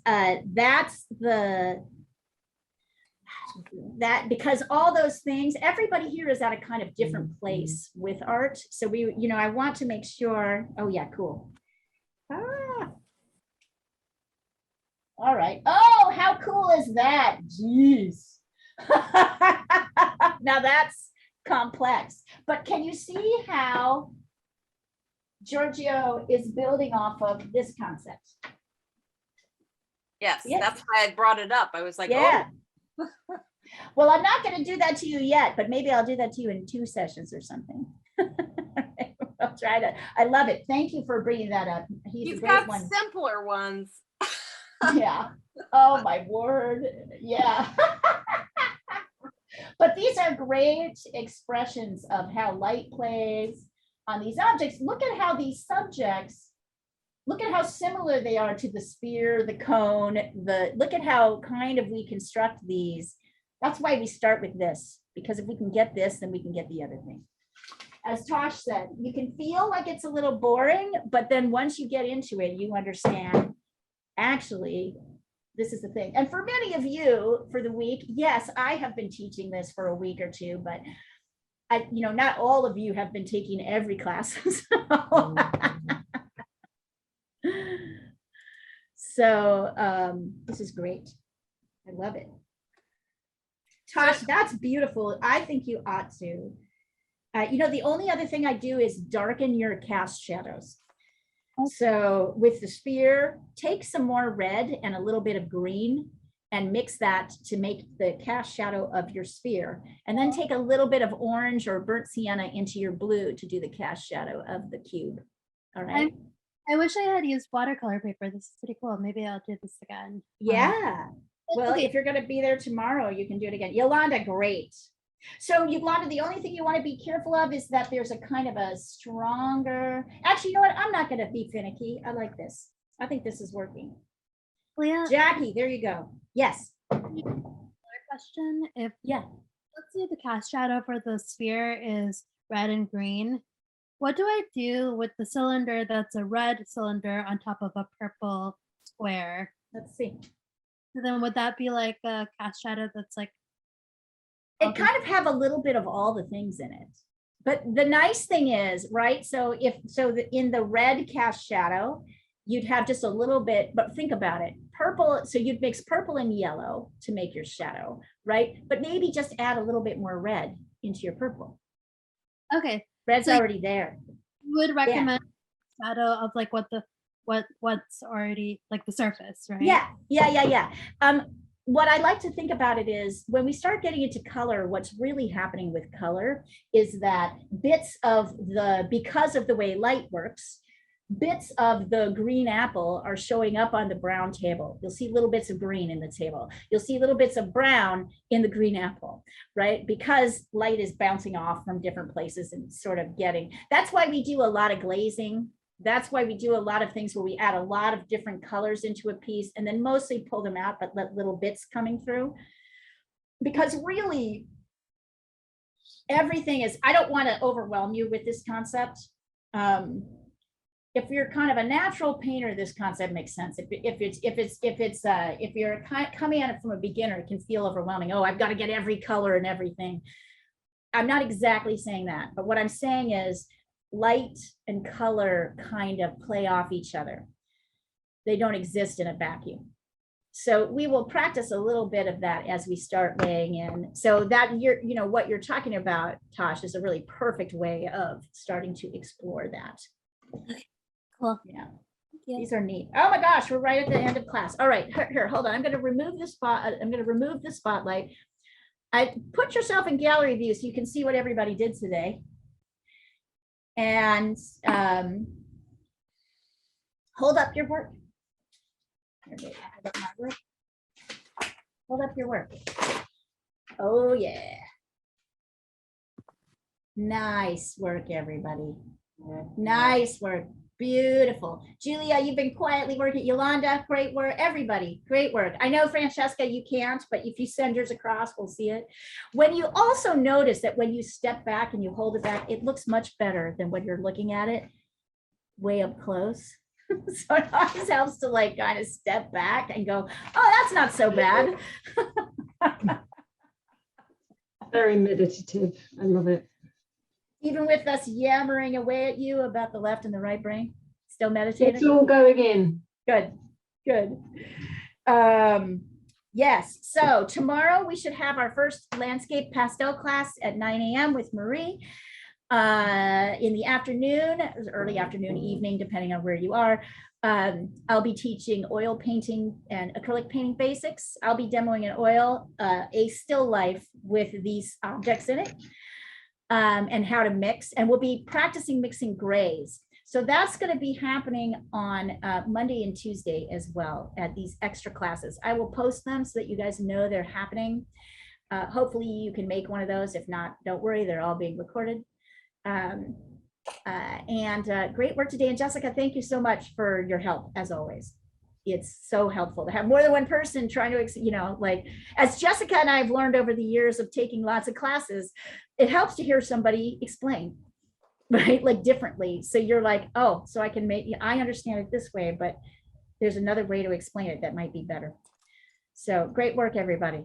because all those things, everybody here is at a kind of different place with art. So we, I want to make sure, oh yeah, cool. All right. Oh, how cool is that? Jeez. Now that's complex, but can you see how Giorgio is building off of this concept? Yes, Yes. that's why I brought it up. I was like, Yeah. Well, I'm not going to do that to you yet, but maybe I'll do that to you in 2 sessions or something. I'll try to. I love it. Thank you for bringing that up. He's a great got one. simpler ones. Yeah. Oh my word. Yeah. But these are great expressions of how light plays on these objects. Look at how these subjects, look at how similar they are to the sphere, the cone, look at how kind of we construct these. That's why we start with this, because if we can get this, then we can get the other thing. As Tosh said, you can feel like it's a little boring, but then once you get into it, you understand, actually, this is the thing. And for many of you for the week, yes, I have been teaching this for a week or two, but not all of you have been taking every class. So this is great. I love it. Tosh, that's beautiful. I think you ought to. The only other thing I do is darken your cast shadows. So with the sphere, take some more red and a little bit of green and mix that to make the cast shadow of your sphere. And then take a little bit of orange or burnt sienna into your blue to do the cast shadow of the cube. All right. I wish I had used watercolor paper. This is pretty cool. Maybe I'll do this again. Yeah. Well, if you're going to be there tomorrow, you can do it again. Yolanda, great. So Yolanda, the only thing you want to be careful of is that there's a kind of a stronger, actually, you know what? I'm not going to be finicky. I like this. I think this is working. Leah, Jackie, there you go. Yes. another question. Let's say the cast shadow for the sphere is red and green. What do I do with the cylinder that's a red cylinder on top of a purple square? Let's see. So then would that be like a cast shadow that's like, it kind of have a little bit of all the things in it. But the nice thing is, right? So in the red cast shadow, you'd have just a little bit, but think about it. Purple, so you'd mix purple and yellow to make your shadow, right? But maybe just add a little bit more red into your purple. okay. Red's So already there. You would recommend shadow of like what's already like the surface, right? Yeah. What I like to think about it is when we start getting into color, what's really happening with color is that because of the way light works, bits of the green apple are showing up on the brown table. You'll see little bits of green in the table. You'll see little bits of brown in the green apple, right? Because light is bouncing off from different places and sort of that's why we do a lot of glazing. That's why we do a lot of things where we add a lot of different colors into a piece and then mostly pull them out, but let little bits coming through. Because really, everything is, I don't want to overwhelm you with this concept. If you're kind of a natural painter, this concept makes sense. If you're coming at it from a beginner, it can feel overwhelming. Oh, I've got to get every color and everything. I'm not exactly saying that, but what I'm saying is light and color kind of play off each other. They don't exist in a vacuum. So we will practice a little bit of that as we start laying in. So that what you're talking about, Tosh, is a really perfect way of starting to explore that. Cool. Yeah. These are neat. Oh my gosh, we're right at the end of class. All right, here, hold on. I'm going to remove the spotlight. I put yourself in gallery view so you can see what everybody did today. And hold up your work. Hold up your work. Oh yeah. Nice work, everybody. Nice work. Beautiful. Julia, you've been quietly working. Yolanda, great work. Everybody, great work. I know, Francesca, you can't, but if you send yours across, we'll see it. When you also notice that when you step back and you hold it back, it looks much better than when you're looking at it way up close. So it always helps to like kind of step back and go, oh, that's not so bad. Very meditative. I love it. Even with us yammering away at you about the left and the right brain, still meditating? It's all going in. Good, good. Yes, so tomorrow we should have our first landscape pastel class at 9 a.m. with Marie. In the afternoon, early afternoon, evening, depending on where you are, I'll be teaching oil painting and acrylic painting basics. I'll be demoing an oil, a still life with these objects in it, and how to mix, and we'll be practicing mixing grays. So that's going to be happening on Monday and Tuesday as well at these extra classes. I will post them so that you guys know they're happening. Hopefully you can make one of those. If not, don't worry, they're all being recorded. Great work today. And Jessica, thank you so much for your help as always. It's so helpful to have more than one person trying to, you know, like as Jessica and I have learned over the years of taking lots of classes, it helps to hear somebody explain, right? Like differently. So you're like, oh, so I can make, I understand it this way, but there's another way to explain it that might be better. So great work, everybody.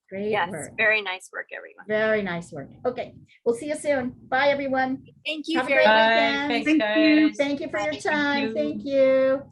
Great work. Very nice work, everyone. Very nice work. Okay, we'll see you soon. Bye, everyone. Thank you Have a very great much. weekend. Thanks, Thank guys. Thank you for your Thank time. you. Thank you.